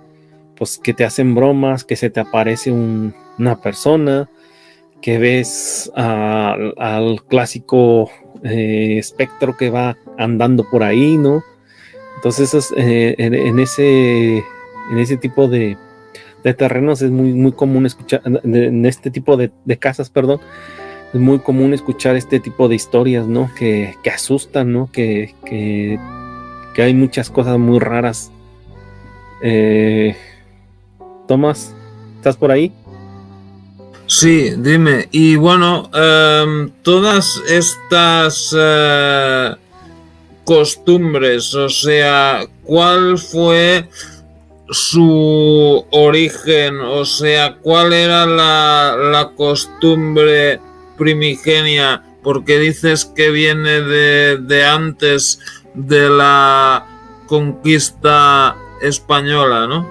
S1: te hacen bromas, que se te aparece una persona, que ves al clásico espectro que va andando por ahí, ¿no? Entonces en ese tipo de terrenos es muy, muy común escuchar, en este tipo de casas, perdón, es muy común escuchar este tipo de historias, ¿no? Que asustan, ¿no? Que hay muchas cosas muy raras. Tomás, ¿estás por ahí?
S3: Sí, dime. Y bueno, todas estas costumbres, o sea, ¿cuál fue su origen? O sea, ¿cuál era la costumbre primigenia? Porque dices que viene de antes de la conquista española, ¿no?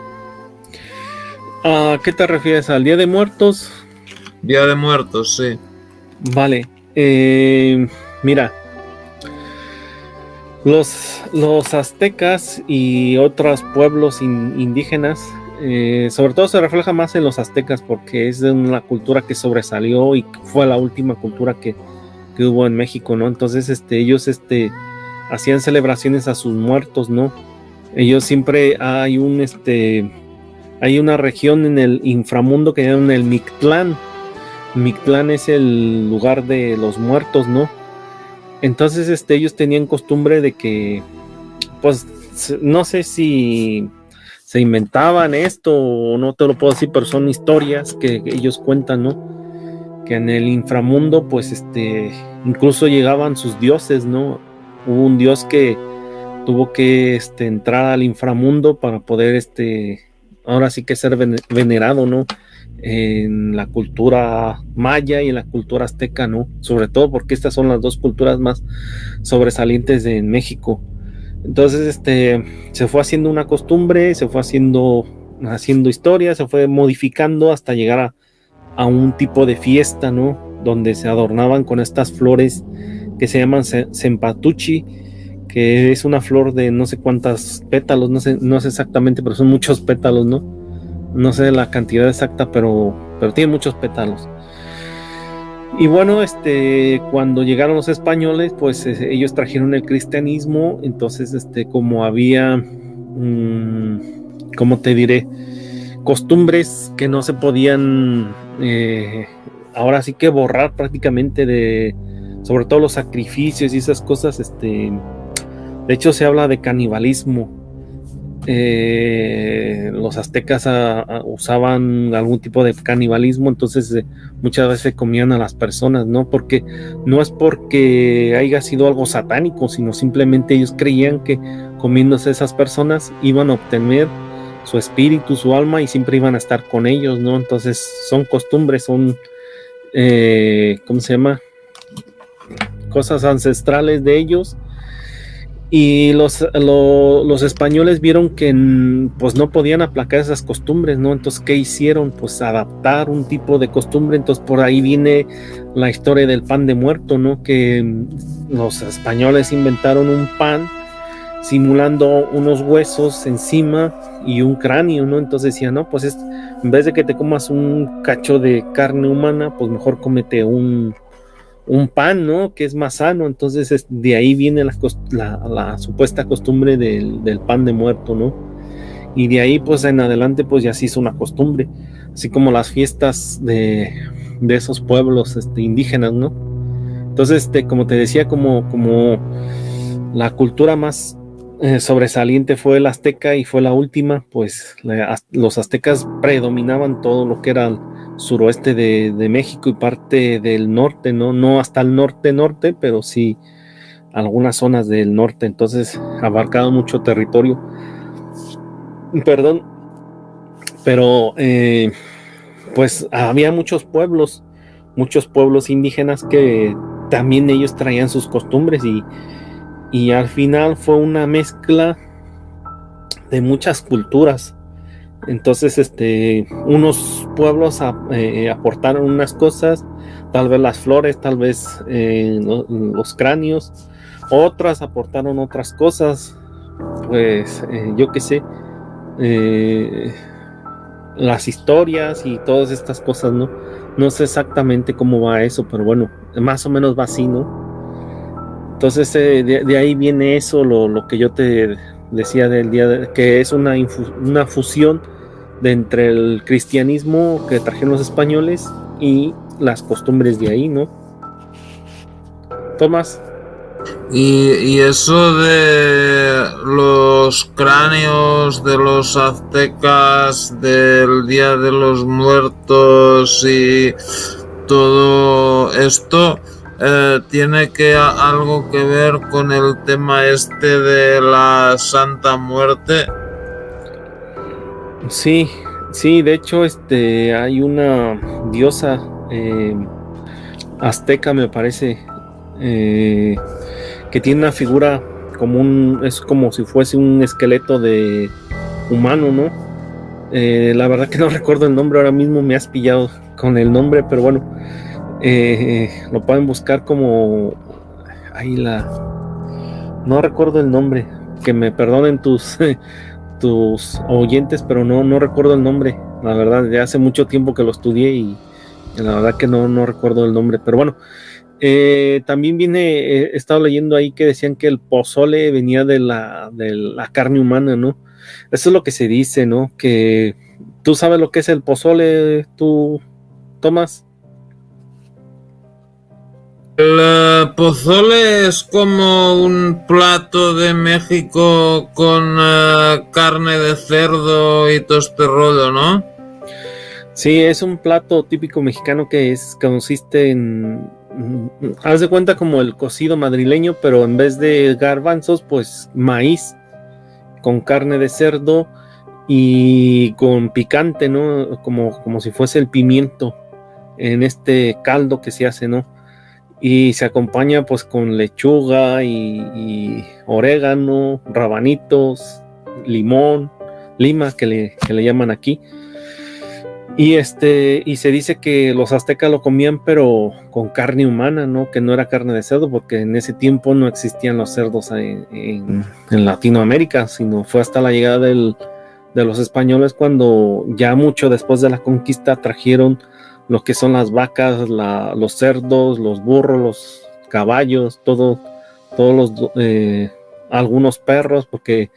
S1: ¿A qué te refieres? ¿Al Día de Muertos?
S3: Día de Muertos, sí.
S1: Vale. Mira, los aztecas y otros pueblos indígenas, sobre todo se refleja más en los aztecas porque es de una cultura que sobresalió y fue la última cultura que hubo en México, ¿no? Entonces ellos hacían celebraciones a sus muertos, ¿no? Ellos siempre hay una región en el inframundo que llaman el Mictlán. Mictlán es el lugar de los muertos, ¿no? Entonces ellos tenían costumbre de que, pues, no sé si se inventaban esto o no te lo puedo decir, pero son historias que ellos cuentan, ¿no? Que en el inframundo, pues, incluso llegaban sus dioses, ¿no? Hubo un dios que tuvo que entrar al inframundo para poder, ahora sí que ser venerado, ¿no? En la cultura maya y en la cultura azteca, ¿no? Sobre todo porque estas son las dos culturas más sobresalientes de México. Entonces, se fue haciendo una costumbre, se fue haciendo historia, se fue modificando hasta llegar a un tipo de fiesta, ¿no? Donde se adornaban con estas flores que se llaman cempatuchi, que es una flor de no sé cuántos pétalos, no sé exactamente, pero son muchos pétalos, ¿no? No sé la cantidad exacta, pero tiene muchos pétalos. Y bueno, cuando llegaron los españoles, pues ellos trajeron el cristianismo. Entonces, como había, ¿cómo te diré? Costumbres que no se podían, ahora sí que borrar prácticamente sobre todo los sacrificios y esas cosas, de hecho se habla de canibalismo. Los aztecas usaban algún tipo de canibalismo, entonces muchas veces se comían a las personas, ¿no? Porque no es porque haya sido algo satánico, sino simplemente ellos creían que comiéndose a esas personas iban a obtener su espíritu, su alma, y siempre iban a estar con ellos, ¿no? Entonces son costumbres, son ¿cómo se llama? Cosas ancestrales de ellos. Y los españoles vieron que pues no podían aplacar esas costumbres, ¿no? Entonces, ¿qué hicieron? Pues adaptar un tipo de costumbre. Entonces, por ahí viene la historia del pan de muerto, ¿no? Que los españoles inventaron un pan simulando unos huesos encima y un cráneo, ¿no? Entonces decían, no, pues en vez de que te comas un cacho de carne humana, pues mejor cómete un pan, ¿no? Que es más sano. Entonces de ahí viene la supuesta costumbre del pan de muerto, ¿no? Y de ahí pues en adelante pues ya se hizo una costumbre, así como las fiestas de esos pueblos indígenas, ¿no? Entonces como te decía, como la cultura más sobresaliente fue el azteca y fue la última, pues los aztecas predominaban todo lo que era el suroeste de México y parte del norte, no hasta el norte, pero sí algunas zonas del norte. Entonces abarcaba mucho territorio, perdón, pero pues había muchos pueblos indígenas que también ellos traían sus costumbres, y al final fue una mezcla de muchas culturas. Entonces, unos pueblos aportaron unas cosas, tal vez las flores, tal vez los cráneos, otras aportaron otras cosas, pues yo qué sé, las historias y todas estas cosas, ¿no? No sé exactamente cómo va eso, pero bueno, más o menos va así, ¿no? Entonces de ahí viene eso, lo que yo te decía del día, que es una fusión de entre el cristianismo que trajeron los españoles y las costumbres de ahí, ¿no? Tomás.
S3: Y eso de los cráneos de los aztecas, del Día de los Muertos y todo esto, tiene algo que ver con el tema de la Santa Muerte.
S1: Sí, de hecho, hay una diosa azteca, me parece, que tiene una figura es como si fuese un esqueleto de humano, ¿no? La verdad que no recuerdo el nombre, ahora mismo me has pillado con el nombre, pero bueno, lo pueden buscar como no recuerdo el nombre, que me perdonen tus oyentes, pero no recuerdo el nombre, la verdad, ya hace mucho tiempo que lo estudié y la verdad que no recuerdo el nombre, pero bueno. También he estado leyendo ahí que decían que el pozole venía de la carne humana, ¿no? Eso es lo que se dice, ¿no? Que tú sabes lo que es el pozole, tú, Tomás.
S3: El pozole es como un plato de México con carne de cerdo y todo este rollo, ¿no?
S1: Sí, es un plato típico mexicano que consiste en, haz de cuenta como el cocido madrileño, pero en vez de garbanzos, pues maíz con carne de cerdo y con picante, ¿no? Como si fuese el pimiento en este caldo que se hace, ¿no? Y se acompaña pues con lechuga y orégano, rabanitos, limón, lima que le llaman aquí. Y se dice que los aztecas lo comían pero con carne humana, ¿no? Que no era carne de cerdo, porque en ese tiempo no existían los cerdos en Latinoamérica, sino fue hasta la llegada de los españoles cuando ya mucho después de la conquista trajeron lo que son las vacas, los cerdos, los burros, los caballos, todos algunos perros, porque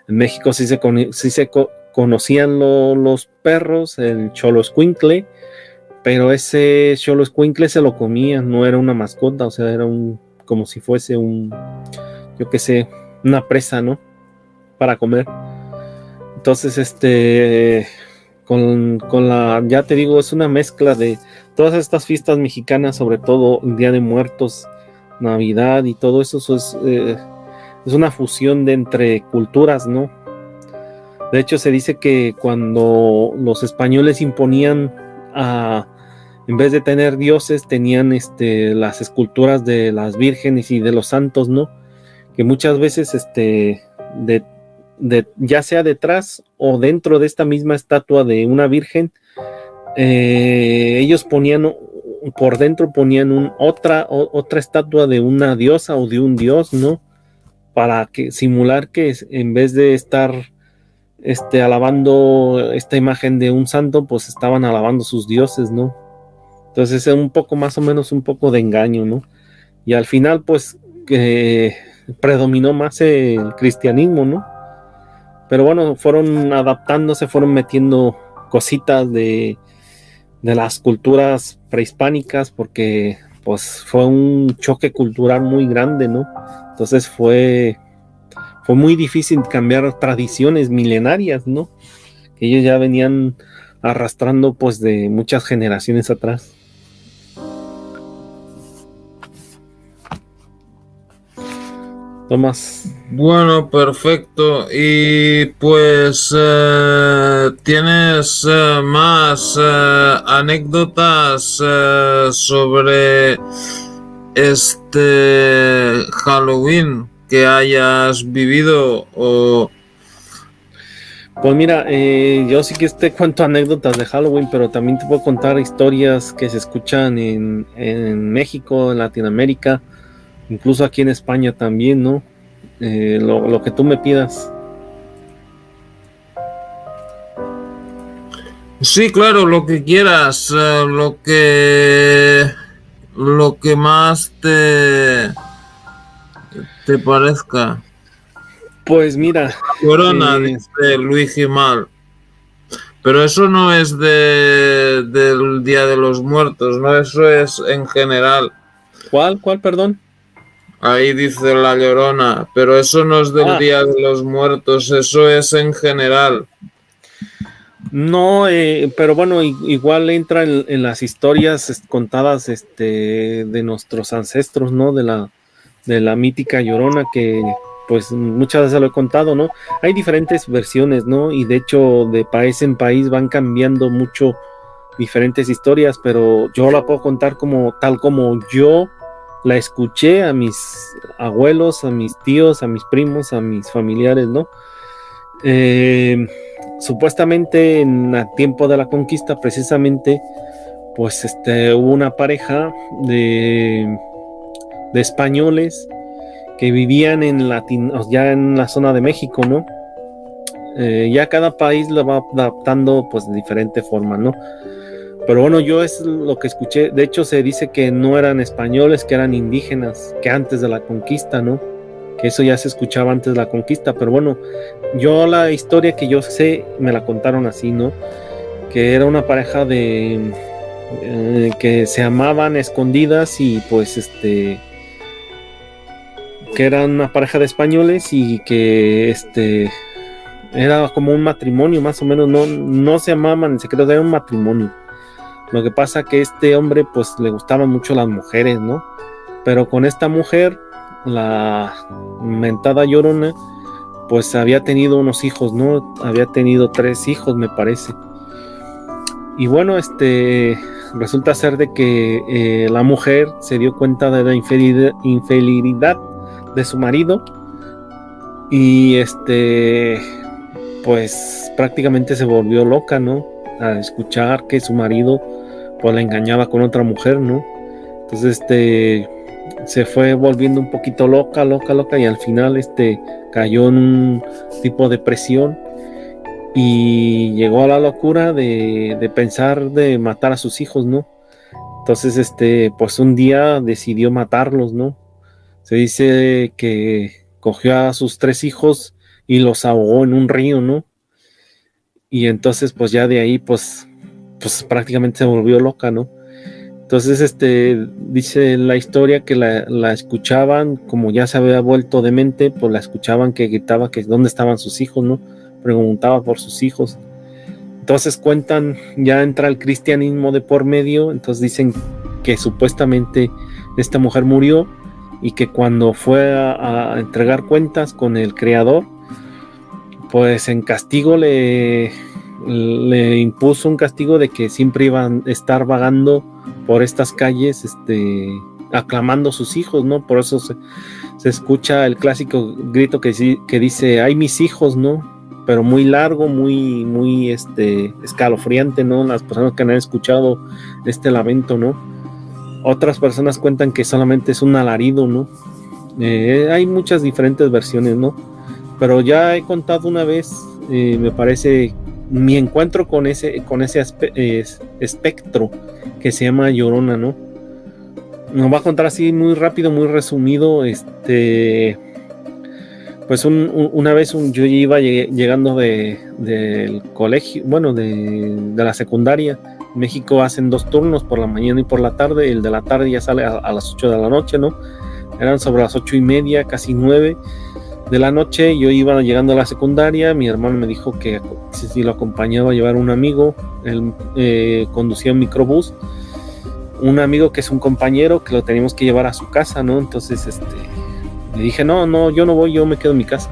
S1: en México sí se conocían los perros, el xoloscuincle, pero ese Xoloescuincle se lo comía, no era una mascota, o sea, era como si fuese yo qué sé, una presa, ¿no? Para comer. Entonces, ya te digo, es una mezcla de todas estas fiestas mexicanas, sobre todo el Día de Muertos, Navidad y todo eso, es una fusión de entre culturas, ¿no? De hecho, se dice que cuando los españoles imponían en vez de tener dioses, tenían las esculturas de las vírgenes y de los santos, ¿no? Que muchas veces, ya sea detrás o dentro de esta misma estatua de una virgen, ellos ponían por dentro otra estatua de una diosa o de un dios, ¿no? Para simular que en vez de estar alabando esta imagen de un santo, pues estaban alabando sus dioses, ¿no? Entonces es un poco más o menos un poco de engaño, ¿no? Y al final, pues, predominó más el cristianismo, ¿no? Pero bueno, fueron adaptándose, fueron metiendo cositas de las culturas prehispánicas, porque pues fue un choque cultural muy grande, ¿no? Entonces fue muy difícil cambiar tradiciones milenarias, ¿no? Que ellos ya venían arrastrando pues de muchas generaciones atrás. Tomás.
S3: Bueno, perfecto. Y pues tienes más anécdotas sobre este Halloween que hayas vivido o...
S1: Pues mira, yo sí que te cuento anécdotas de Halloween, pero también te puedo contar historias que se escuchan en México, en Latinoamérica, incluso aquí en España también, ¿no? Lo que tú me pidas.
S3: Sí, claro, lo que quieras, lo que más te parezca.
S1: Pues mira,
S3: Corona, dice Luis Gimal. Pero eso no es del Día de los Muertos, ¿no? Eso es en general.
S1: ¿Cuál, perdón?
S3: Ahí dice La Llorona, pero eso no es del Día de los Muertos, eso es en general.
S1: No, pero bueno, igual entra en las historias contadas de nuestros ancestros, ¿no? De la mítica Llorona, que pues muchas veces lo he contado, ¿no? Hay diferentes versiones, ¿no? Y de hecho de país en país van cambiando mucho diferentes historias, pero yo la puedo contar tal como yo la escuché a mis abuelos, a mis tíos, a mis primos, a mis familiares, ¿no? Supuestamente en el tiempo de la conquista, precisamente, pues hubo una pareja de españoles que vivían ya en la zona de México, ¿no? Ya cada país lo va adaptando pues de diferente forma, ¿no? Pero bueno, yo es lo que escuché. De hecho, se dice que no eran españoles, que eran indígenas, que antes de la conquista, ¿no? Que eso ya se escuchaba antes de la conquista. Pero bueno, yo la historia que yo sé me la contaron así, ¿no? Que era una pareja que se amaban escondidas y pues que eran una pareja de españoles y que era como un matrimonio más o menos, no se amaban en secreto, era un matrimonio. Lo que pasa que este hombre pues le gustaban mucho las mujeres, ¿no? Pero con esta mujer, la mentada Llorona, pues había tenido unos hijos, ¿no? Había tenido 3 hijos, me parece. Y bueno, resulta ser de que la mujer se dio cuenta de la infidelidad de su marido y pues prácticamente se volvió loca, ¿no? A escuchar que su marido pues la engañaba con otra mujer, ¿no? Entonces se fue volviendo un poquito loca y al final cayó en un tipo de depresión y llegó a la locura de pensar de matar a sus hijos, ¿no? Entonces pues un día decidió matarlos, ¿no? Se dice que cogió a sus 3 hijos y los ahogó en un río, ¿no? Y entonces pues ya de ahí pues pues prácticamente se volvió loca, ¿no? Entonces, dice la historia que la escuchaban, como ya se había vuelto demente, pues la escuchaban que gritaba que dónde estaban sus hijos, ¿no? Preguntaba por sus hijos. Entonces cuentan, ya entra el cristianismo de por medio, entonces dicen que supuestamente esta mujer murió y que cuando fue a entregar cuentas con el Creador, pues en castigo le impuso un castigo de que siempre iban a estar vagando por estas calles, aclamando a sus hijos, ¿no? Por eso se escucha el clásico grito que dice, ¡ay, mis hijos!, ¿no? Pero muy largo, muy escalofriante, ¿no? Las personas que han escuchado este lamento, ¿no? Otras personas cuentan que solamente es un alarido, ¿no? Hay muchas diferentes versiones, ¿no? Pero ya he contado una vez, me parece, mi encuentro con ese espectro que se llama Llorona, ¿no? Nos va a contar así muy rápido, muy resumido, pues una vez yo iba llegando del colegio, bueno, de la secundaria. En México hacen 2 turnos, por la mañana y por la tarde. El de la tarde ya sale a las 8 de la noche, ¿no? Eran sobre las 8:30, casi 9 de la noche. Yo iba llegando a la secundaria. Mi hermano me dijo que si lo acompañaba a llevar un amigo. Él conducía un microbús. Un amigo que es un compañero que lo teníamos que llevar a su casa, ¿no? Entonces, le dije, no, yo no voy, yo me quedo en mi casa.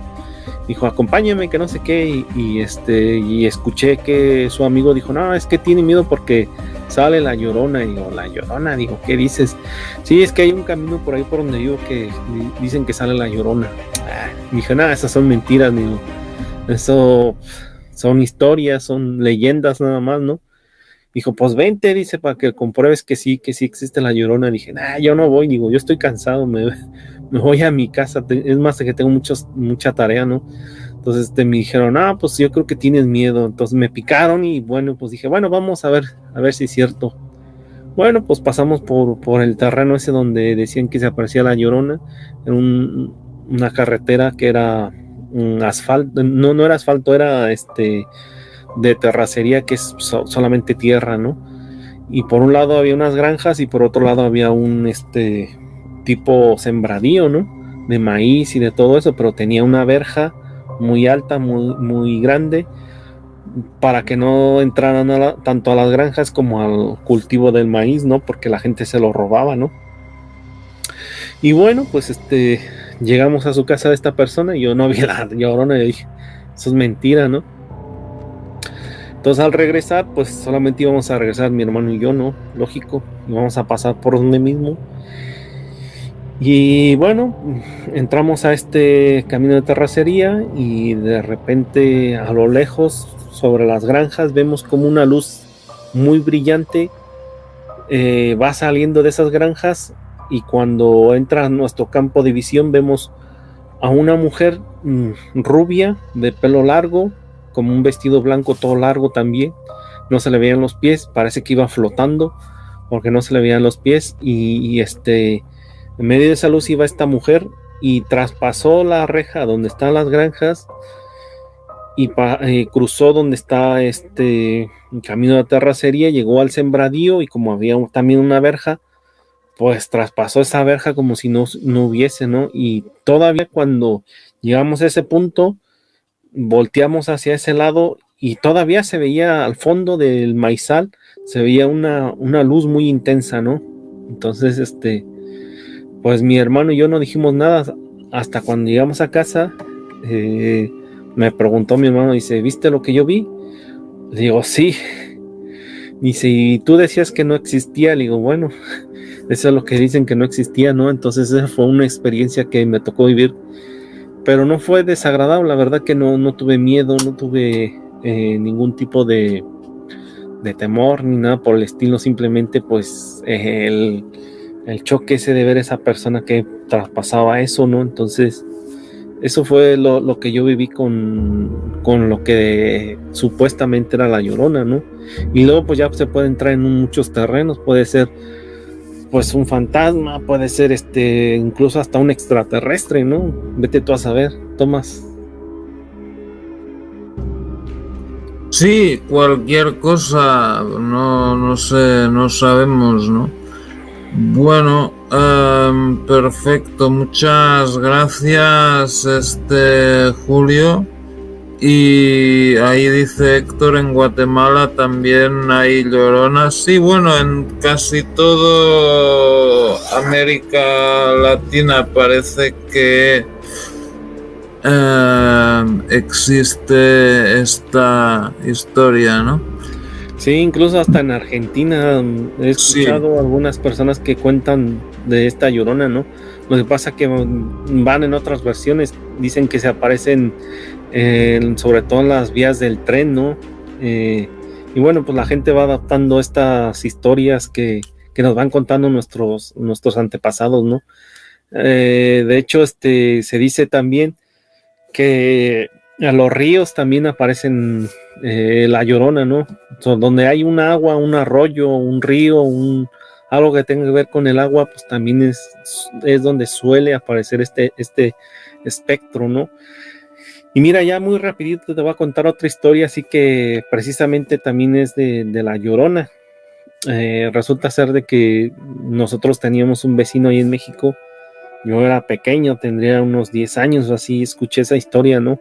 S1: Dijo, acompáñame, que no sé qué, y escuché que su amigo dijo, no, es que tiene miedo porque sale la Llorona. Y digo, la Llorona, digo, ¿qué dices? Sí, es que hay un camino por ahí por donde vivo que dicen que sale la Llorona. Dije, nada, esas son mentiras, digo, eso son historias, son leyendas nada más, ¿no? Dijo, pues vente, dice, para que compruebes que sí existe la Llorona. Dije, yo no voy, digo, yo estoy cansado, me voy a mi casa, es más que tengo mucha tarea, ¿no? Entonces me dijeron, pues yo creo que tienes miedo. Entonces me picaron y bueno, pues dije, bueno, vamos a ver si es cierto. Bueno, pues pasamos por el terreno ese donde decían que se aparecía la Llorona, en una carretera que era un asfalto, no era asfalto, era de terracería, que es solamente tierra, ¿no? Y por un lado había unas granjas y por otro lado había un tipo sembradío, ¿no? De maíz y de todo eso, pero tenía una verja muy alta, muy grande, para que no entraran tanto a las granjas como al cultivo del maíz, ¿no? Porque la gente se lo robaba, ¿no? Y bueno, pues llegamos a su casa de esta persona y yo no vi la Llorona y dije, eso es mentira, ¿no? Entonces al regresar, pues solamente íbamos a regresar mi hermano y yo, ¿no? Lógico, íbamos a pasar por donde mismo. Y bueno, entramos a este camino de terracería y de repente a lo lejos, sobre las granjas, vemos como una luz muy brillante va saliendo de esas granjas, y cuando entra a nuestro campo de visión vemos a una mujer rubia, de pelo largo, como un vestido blanco todo largo también. No se le veían los pies, parece que iba flotando porque no se le veían los pies, y en medio de esa luz iba esta mujer y traspasó la reja donde están las granjas y cruzó donde está camino de terracería, llegó al sembradío, y como había también una verja, pues traspasó esa verja como si no hubiese, ¿no? Y todavía cuando llegamos a ese punto, volteamos hacia ese lado y todavía se veía al fondo del maizal, se veía una luz muy intensa, ¿no? Entonces, pues mi hermano y yo no dijimos nada hasta cuando llegamos a casa. Me preguntó mi hermano, dice, ¿viste lo que yo vi? Le digo, sí. Dice, ¿y tú decías que no existía? Le digo, bueno, eso es lo que dicen, que no existía, ¿no? Entonces esa fue una experiencia que me tocó vivir, pero no fue desagradable. La verdad que no tuve miedo, no tuve ningún tipo de temor ni nada por el estilo. Simplemente pues el choque ese de ver a esa persona que traspasaba eso, ¿no? Entonces eso fue lo que yo viví con lo que supuestamente era la Llorona, ¿no? Y luego pues ya se puede entrar en muchos terrenos. Puede ser pues un fantasma, puede ser incluso hasta un extraterrestre, ¿no? Vete tú a saber, Tomás.
S3: Sí, cualquier cosa, no sé, no sabemos, ¿no? Bueno, perfecto, muchas gracias, Julio. Y ahí dice Héctor, en Guatemala también hay lloronas. Sí, bueno, en casi todo América Latina parece que existe esta historia, ¿no?
S1: Sí, incluso hasta en Argentina he
S3: Sí,
S1: escuchado algunas personas que cuentan de esta Llorona, ¿no? Lo que pasa que van en otras versiones, dicen que se aparecen sobre todo en las vías del tren, ¿no? Y bueno, pues la gente va adaptando estas historias que nos van contando nuestros antepasados, ¿no? De hecho, se dice también que a los ríos también aparecen la Llorona, ¿no? Donde hay un agua, un arroyo, un río, algo que tenga que ver con el agua, pues también es donde suele aparecer este espectro, ¿no? Y mira, ya muy rapidito te voy a contar otra historia, así que precisamente también es de la Llorona. Resulta ser de que nosotros teníamos un vecino ahí en México. Yo era pequeño, tendría unos 10 años o así, escuché esa historia, ¿no?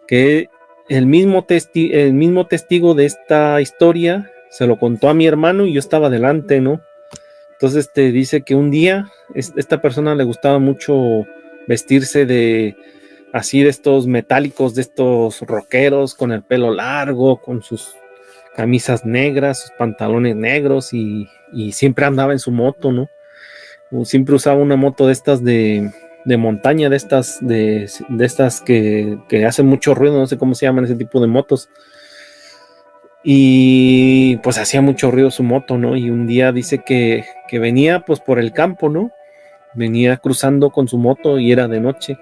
S1: Que el mismo testigo de esta historia se lo contó a mi hermano y yo estaba delante, ¿no? Entonces te dice que un día esta persona le gustaba mucho vestirse así de estos metálicos, de estos rockeros, con el pelo largo, con sus camisas negras, sus pantalones negros y siempre andaba en su moto, ¿no? Siempre usaba una moto de estas de montaña, de estas que hacen mucho ruido, no sé cómo se llaman ese tipo de motos. Y pues hacía mucho ruido su moto, ¿no? Y un día dice que venía pues por el campo, ¿no? Venía cruzando con su moto y era de noche.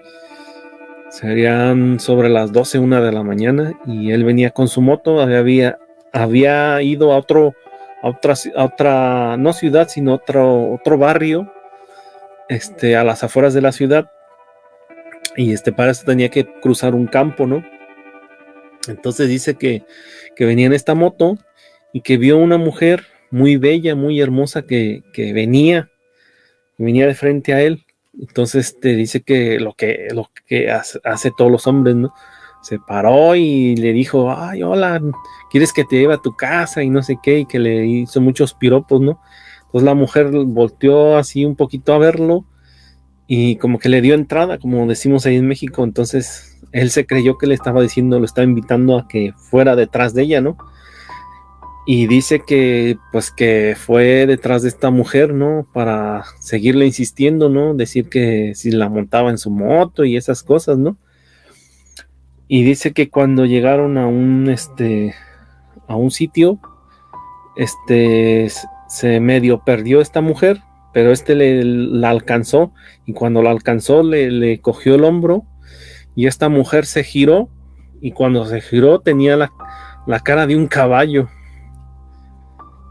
S1: Serían sobre las 12, 1 de la mañana y él venía con su moto, había ido a otra, no ciudad, sino otro barrio, a las afueras de la ciudad, y para eso tenía que cruzar un campo, ¿no? Entonces dice que venía en esta moto y que vio una mujer muy bella, muy hermosa que venía de frente a él. Entonces te dice que lo que hace todos los hombres, ¿no? Se paró y le dijo, ay, hola, ¿quieres que te lleve a tu casa? Y no sé qué, y que le hizo muchos piropos, ¿no? Entonces la mujer volteó así un poquito a verlo y como que le dio entrada, como decimos ahí en México. Entonces él se creyó que le estaba diciendo, lo estaba invitando a que fuera detrás de ella, ¿no? Y dice que pues que fue detrás de esta mujer, ¿no? Para seguirle insistiendo, ¿no? Decir que si la montaba en su moto y esas cosas, ¿no? Y dice que cuando llegaron a un sitio, se medio perdió esta mujer, pero la alcanzó, y cuando la alcanzó le cogió el hombro, y esta mujer se giró, y cuando se giró tenía la cara de un caballo.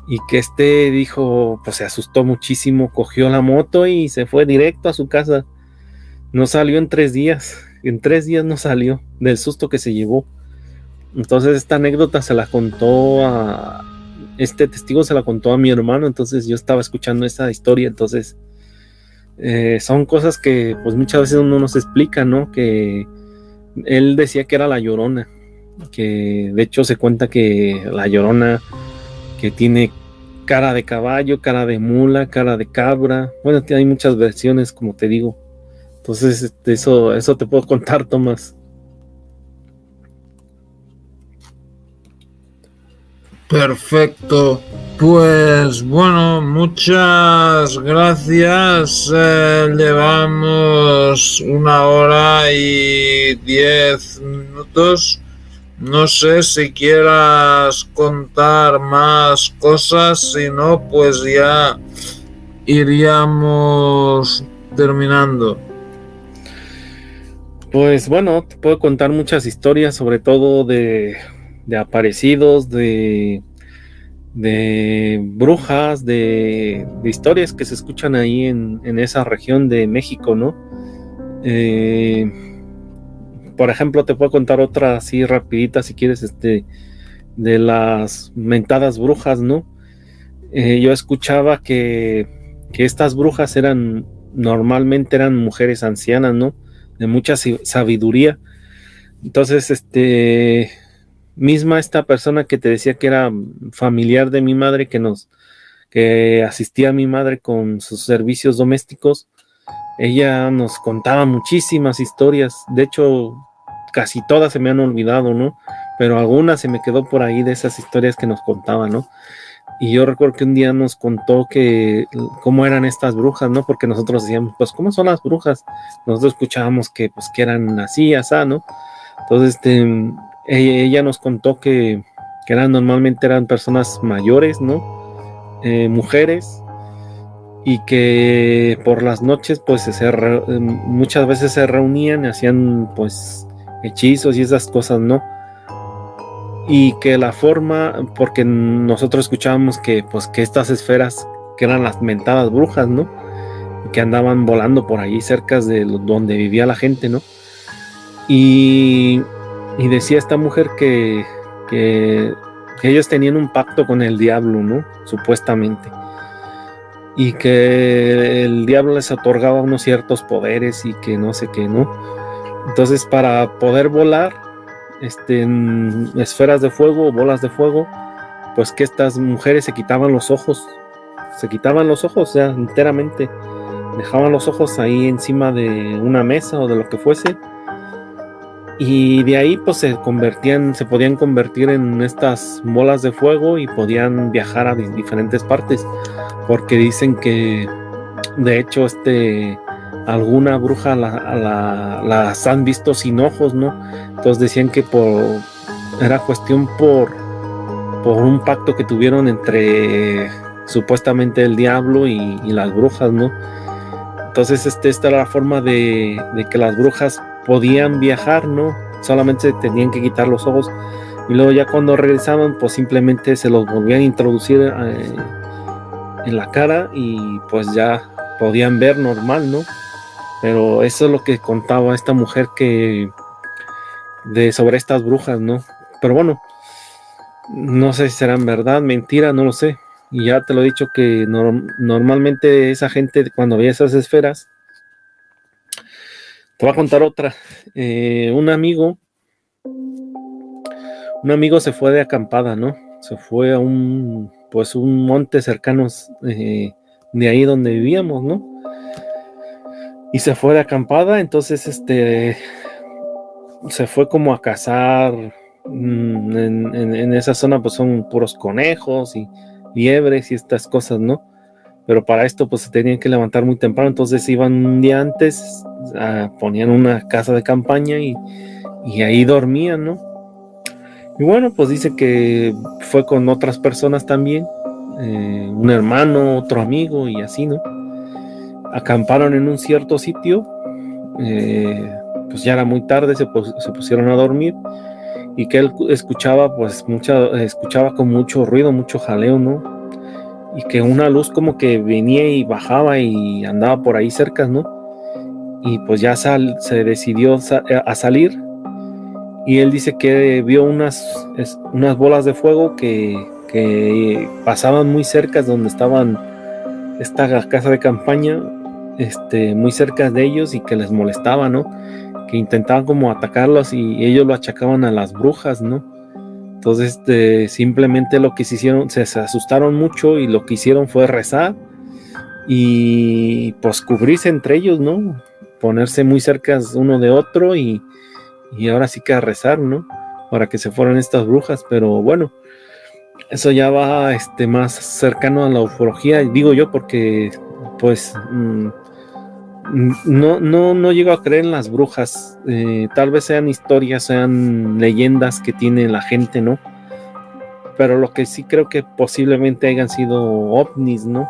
S1: Y que dijo, pues se asustó muchísimo, cogió la moto y se fue directo a su casa. No salió en 3 días no salió del susto que se llevó. Entonces esta anécdota este testigo se la contó a mi hermano, entonces yo estaba escuchando esa historia. Entonces son cosas que pues muchas veces uno nos explica, ¿no? Que él decía que era la Llorona, que de hecho se cuenta que la Llorona, que tiene cara de caballo, cara de mula, cara de cabra. Bueno, hay muchas versiones, como te digo. Entonces, eso te puedo contar, Tomás.
S3: perfecto. Pues bueno, muchas gracias. Llevamos 1 hora y 10 minutos. No sé si quieras contar más cosas, si no, pues ya iríamos terminando.
S1: Pues bueno, te puedo contar muchas historias, sobre todo de aparecidos, de brujas, de historias que se escuchan ahí en esa región de México, ¿no? Por ejemplo, te puedo contar otra así rapidita si quieres. de las mentadas brujas, ¿no? Yo escuchaba que estas brujas normalmente eran mujeres ancianas, ¿no? De mucha sabiduría. Entonces, misma esta persona que te decía que era familiar de mi madre, que asistía a mi madre con sus servicios domésticos, ella nos contaba muchísimas historias. De hecho, casi todas se me han olvidado, ¿no? Pero algunas se me quedó por ahí de esas historias que nos contaba, ¿no? Y yo recuerdo que un día nos contó cómo eran estas brujas, ¿no? Porque nosotros decíamos, pues, ¿cómo son las brujas? Nosotros escuchábamos pues, que eran así, asá, ¿no? Entonces, ella nos contó que normalmente eran personas mayores, ¿no? Mujeres, y que por las noches, pues, muchas veces se reunían y hacían, pues, hechizos y esas cosas, ¿no? Y que la forma, porque nosotros escuchábamos que estas esferas, que eran las mentadas brujas, ¿no? Que andaban volando por ahí cerca de donde vivía la gente, ¿no? Y decía esta mujer que ellos tenían un pacto con el diablo, ¿no? Supuestamente. Y que el diablo les otorgaba unos ciertos poderes y que no sé qué, ¿no? Entonces, para poder volar, en esferas de fuego o bolas de fuego, pues que estas mujeres se quitaban los ojos, o sea, enteramente, dejaban los ojos ahí encima de una mesa o de lo que fuese, y de ahí pues se podían convertir en estas bolas de fuego y podían viajar a diferentes partes, porque dicen que de hecho alguna bruja las han visto sin ojos, ¿no? Entonces decían que era cuestión por un pacto que tuvieron entre supuestamente el diablo y las brujas, ¿no? Entonces esta era la forma de que las brujas podían viajar, ¿no? Solamente tenían que quitar los ojos, y luego ya cuando regresaban, pues simplemente se los volvían a introducir en la cara y pues ya podían ver normal, ¿no? Pero eso es lo que contaba esta mujer sobre estas brujas, ¿no? Pero bueno, no sé si serán verdad, mentira, no lo sé. Y ya te lo he dicho que normalmente esa gente, cuando veía esas esferas, te voy a contar otra. Un amigo se fue de acampada, ¿no? Se fue a un monte cercano de ahí donde vivíamos, ¿no? Y se fue de acampada. Entonces se fue como a cazar. En esa zona pues son puros conejos y liebres y estas cosas, ¿no? Pero para esto pues se tenían que levantar muy temprano, entonces iban un día antes, ponían una casa de campaña y ahí dormían, ¿no? Y bueno, pues dice que fue con otras personas también, un hermano, otro amigo y así, ¿no? Acamparon en un cierto sitio, pues ya era muy tarde, se pusieron a dormir, y que él escuchaba escuchaba con mucho ruido, mucho jaleo, ¿no? Y que una luz como que venía y bajaba y andaba por ahí cerca, ¿no? Y pues ya se decidió a salir, y él dice que vio unas bolas de fuego que pasaban muy cerca donde estaban esta casa de campaña, muy cerca de ellos, y que les molestaba, ¿no? Que intentaban como atacarlos y ellos lo achacaban a las brujas, ¿no? Entonces simplemente lo que se asustaron mucho, y lo que hicieron fue rezar y pues cubrirse entre ellos, ¿no? Ponerse muy cerca uno de otro y ahora sí que a rezar, ¿no? Para que se fueran estas brujas. Pero bueno, eso ya va más cercano a la ufología, digo yo, porque pues no llego a creer en las brujas. Tal vez sean historias, sean leyendas que tiene la gente, ¿no? Pero lo que sí creo que posiblemente hayan sido ovnis, ¿no?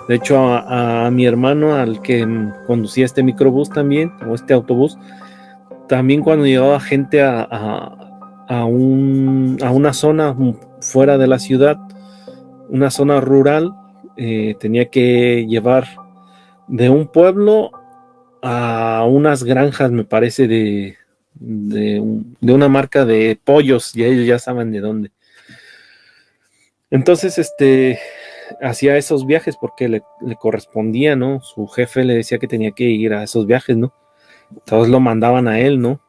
S1: De hecho, a mi hermano, al que conducía este microbús también, o este autobús, también cuando llevaba gente a una zona fuera de la ciudad, una zona rural, tenía que llevar de un pueblo a unas granjas, me parece, de una marca de pollos, y ellos ya saben de dónde. Entonces, hacía esos viajes porque le correspondía, ¿no? Su jefe le decía que tenía que ir a esos viajes, ¿no? Todos lo mandaban a él, ¿no?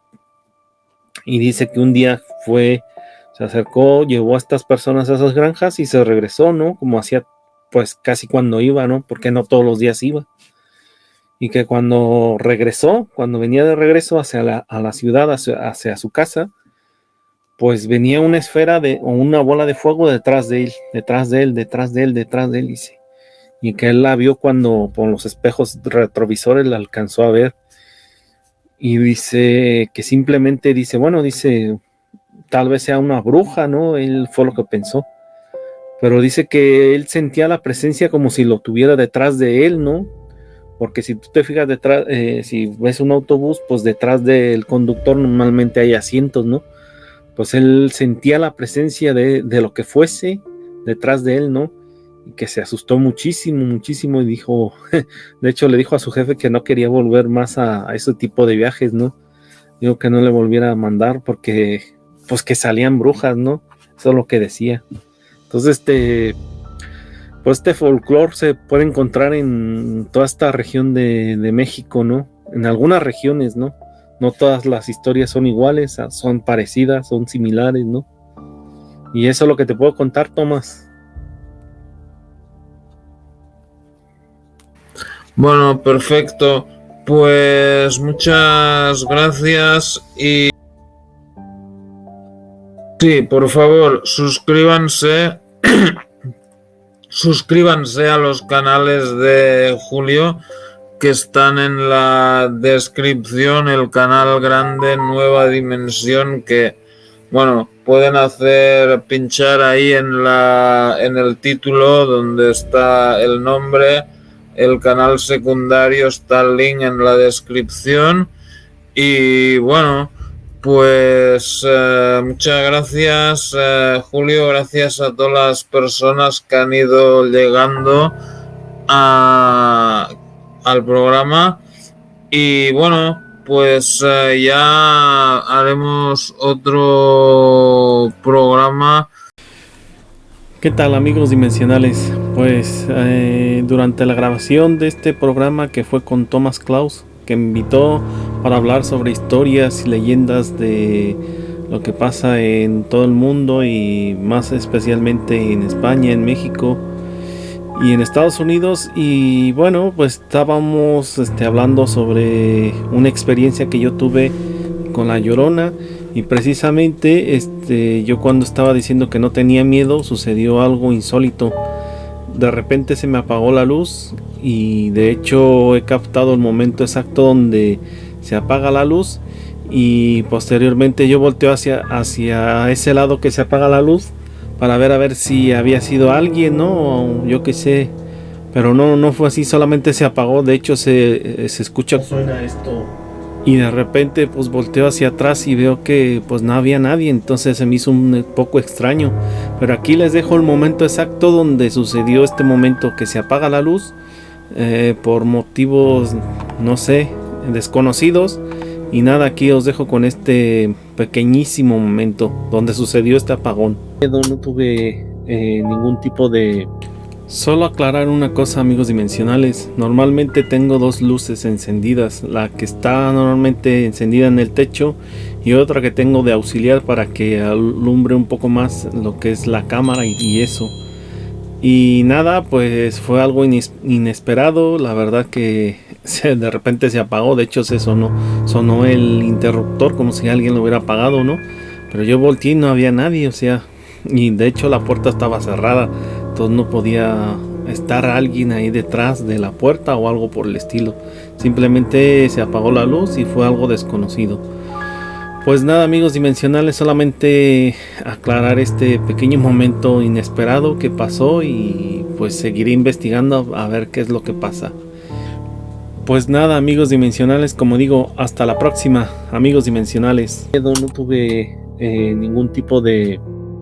S1: Y dice que un día se acercó, llevó a estas personas a esas granjas y se regresó, ¿no? Como hacía, pues casi cuando iba, ¿no? Porque no todos los días iba. Y que cuando regresó, cuando venía de regreso a la ciudad, hacia su casa, pues venía una esfera o una bola de fuego detrás de él, dice. Y que él la vio cuando por los espejos retrovisores la alcanzó a ver. Y dice que simplemente dice, tal vez sea una bruja, ¿no? Él fue lo que pensó. Pero dice que él sentía la presencia como si lo tuviera detrás de él, ¿no? Porque si tú te fijas detrás, si ves un autobús, pues detrás del conductor normalmente hay asientos, ¿no? Pues él sentía la presencia de lo que fuese detrás de él, ¿no? Y que se asustó muchísimo, muchísimo y dijo, de hecho le dijo a su jefe que no quería volver más a ese tipo de viajes, ¿no? Digo que no le volviera a mandar porque, pues que salían brujas, ¿no? Eso es lo que decía. Entonces, pues este folclore se puede encontrar en toda esta región de México, ¿no? En algunas regiones, ¿no? No todas las historias son iguales, son parecidas, son similares, ¿no? Y eso es lo que te puedo contar, Tomás.
S3: Bueno, perfecto. Pues muchas gracias y sí, por favor, suscríbanse a los canales de Julio que están en la descripción, el canal grande Nueva Dimensión, que bueno, pueden pinchar ahí en el título donde está el nombre. El canal secundario está el link en la descripción. Y bueno, pues muchas gracias, Julio. Gracias a todas las personas que han ido llegando al programa. Y bueno, pues ya haremos otro programa.
S1: ¿Qué tal, amigos dimensionales? Pues durante la grabación de este programa que fue con Thomas Klaus, que me invitó para hablar sobre historias y leyendas de lo que pasa en todo el mundo y más especialmente en España, en México y en Estados Unidos. Y bueno, pues estábamos hablando sobre una experiencia que yo tuve con La Llorona. Y precisamente yo cuando estaba diciendo que no tenía miedo, sucedió algo insólito. De repente se me apagó la luz y de hecho he captado el momento exacto donde se apaga la luz y posteriormente yo volteo hacia ese lado que se apaga la luz para ver a ver si había sido alguien, ¿no? O yo qué sé. Pero no fue así, solamente se apagó. De hecho se escucha, suena esto. Y de repente pues volteo hacia atrás y veo que pues no había nadie, entonces se me hizo un poco extraño. Pero aquí les dejo el momento exacto donde sucedió este momento que se apaga la luz por motivos, no sé, desconocidos. Y nada, aquí os dejo con este pequeñísimo momento donde sucedió este apagón. No tuve ningún tipo de... Solo aclarar una cosa, amigos dimensionales. Normalmente tengo dos luces encendidas. La que está normalmente encendida en el techo y otra que tengo de auxiliar para que alumbre un poco más lo que es la cámara y eso. Y nada, pues fue algo inesperado. La verdad que de repente se apagó. De hecho sonó el interruptor como si alguien lo hubiera apagado, ¿no? Pero yo volteé y no había nadie, o sea, y de hecho la puerta estaba cerrada. Entonces no podía estar alguien ahí detrás de la puerta o algo por el estilo. Simplemente se apagó la luz y fue algo desconocido. Pues nada, amigos dimensionales, solamente aclarar este pequeño momento inesperado que pasó y pues seguiré investigando a ver qué es lo que pasa. Pues nada, amigos dimensionales, como digo, hasta la próxima, amigos dimensionales. No tuve ningún tipo de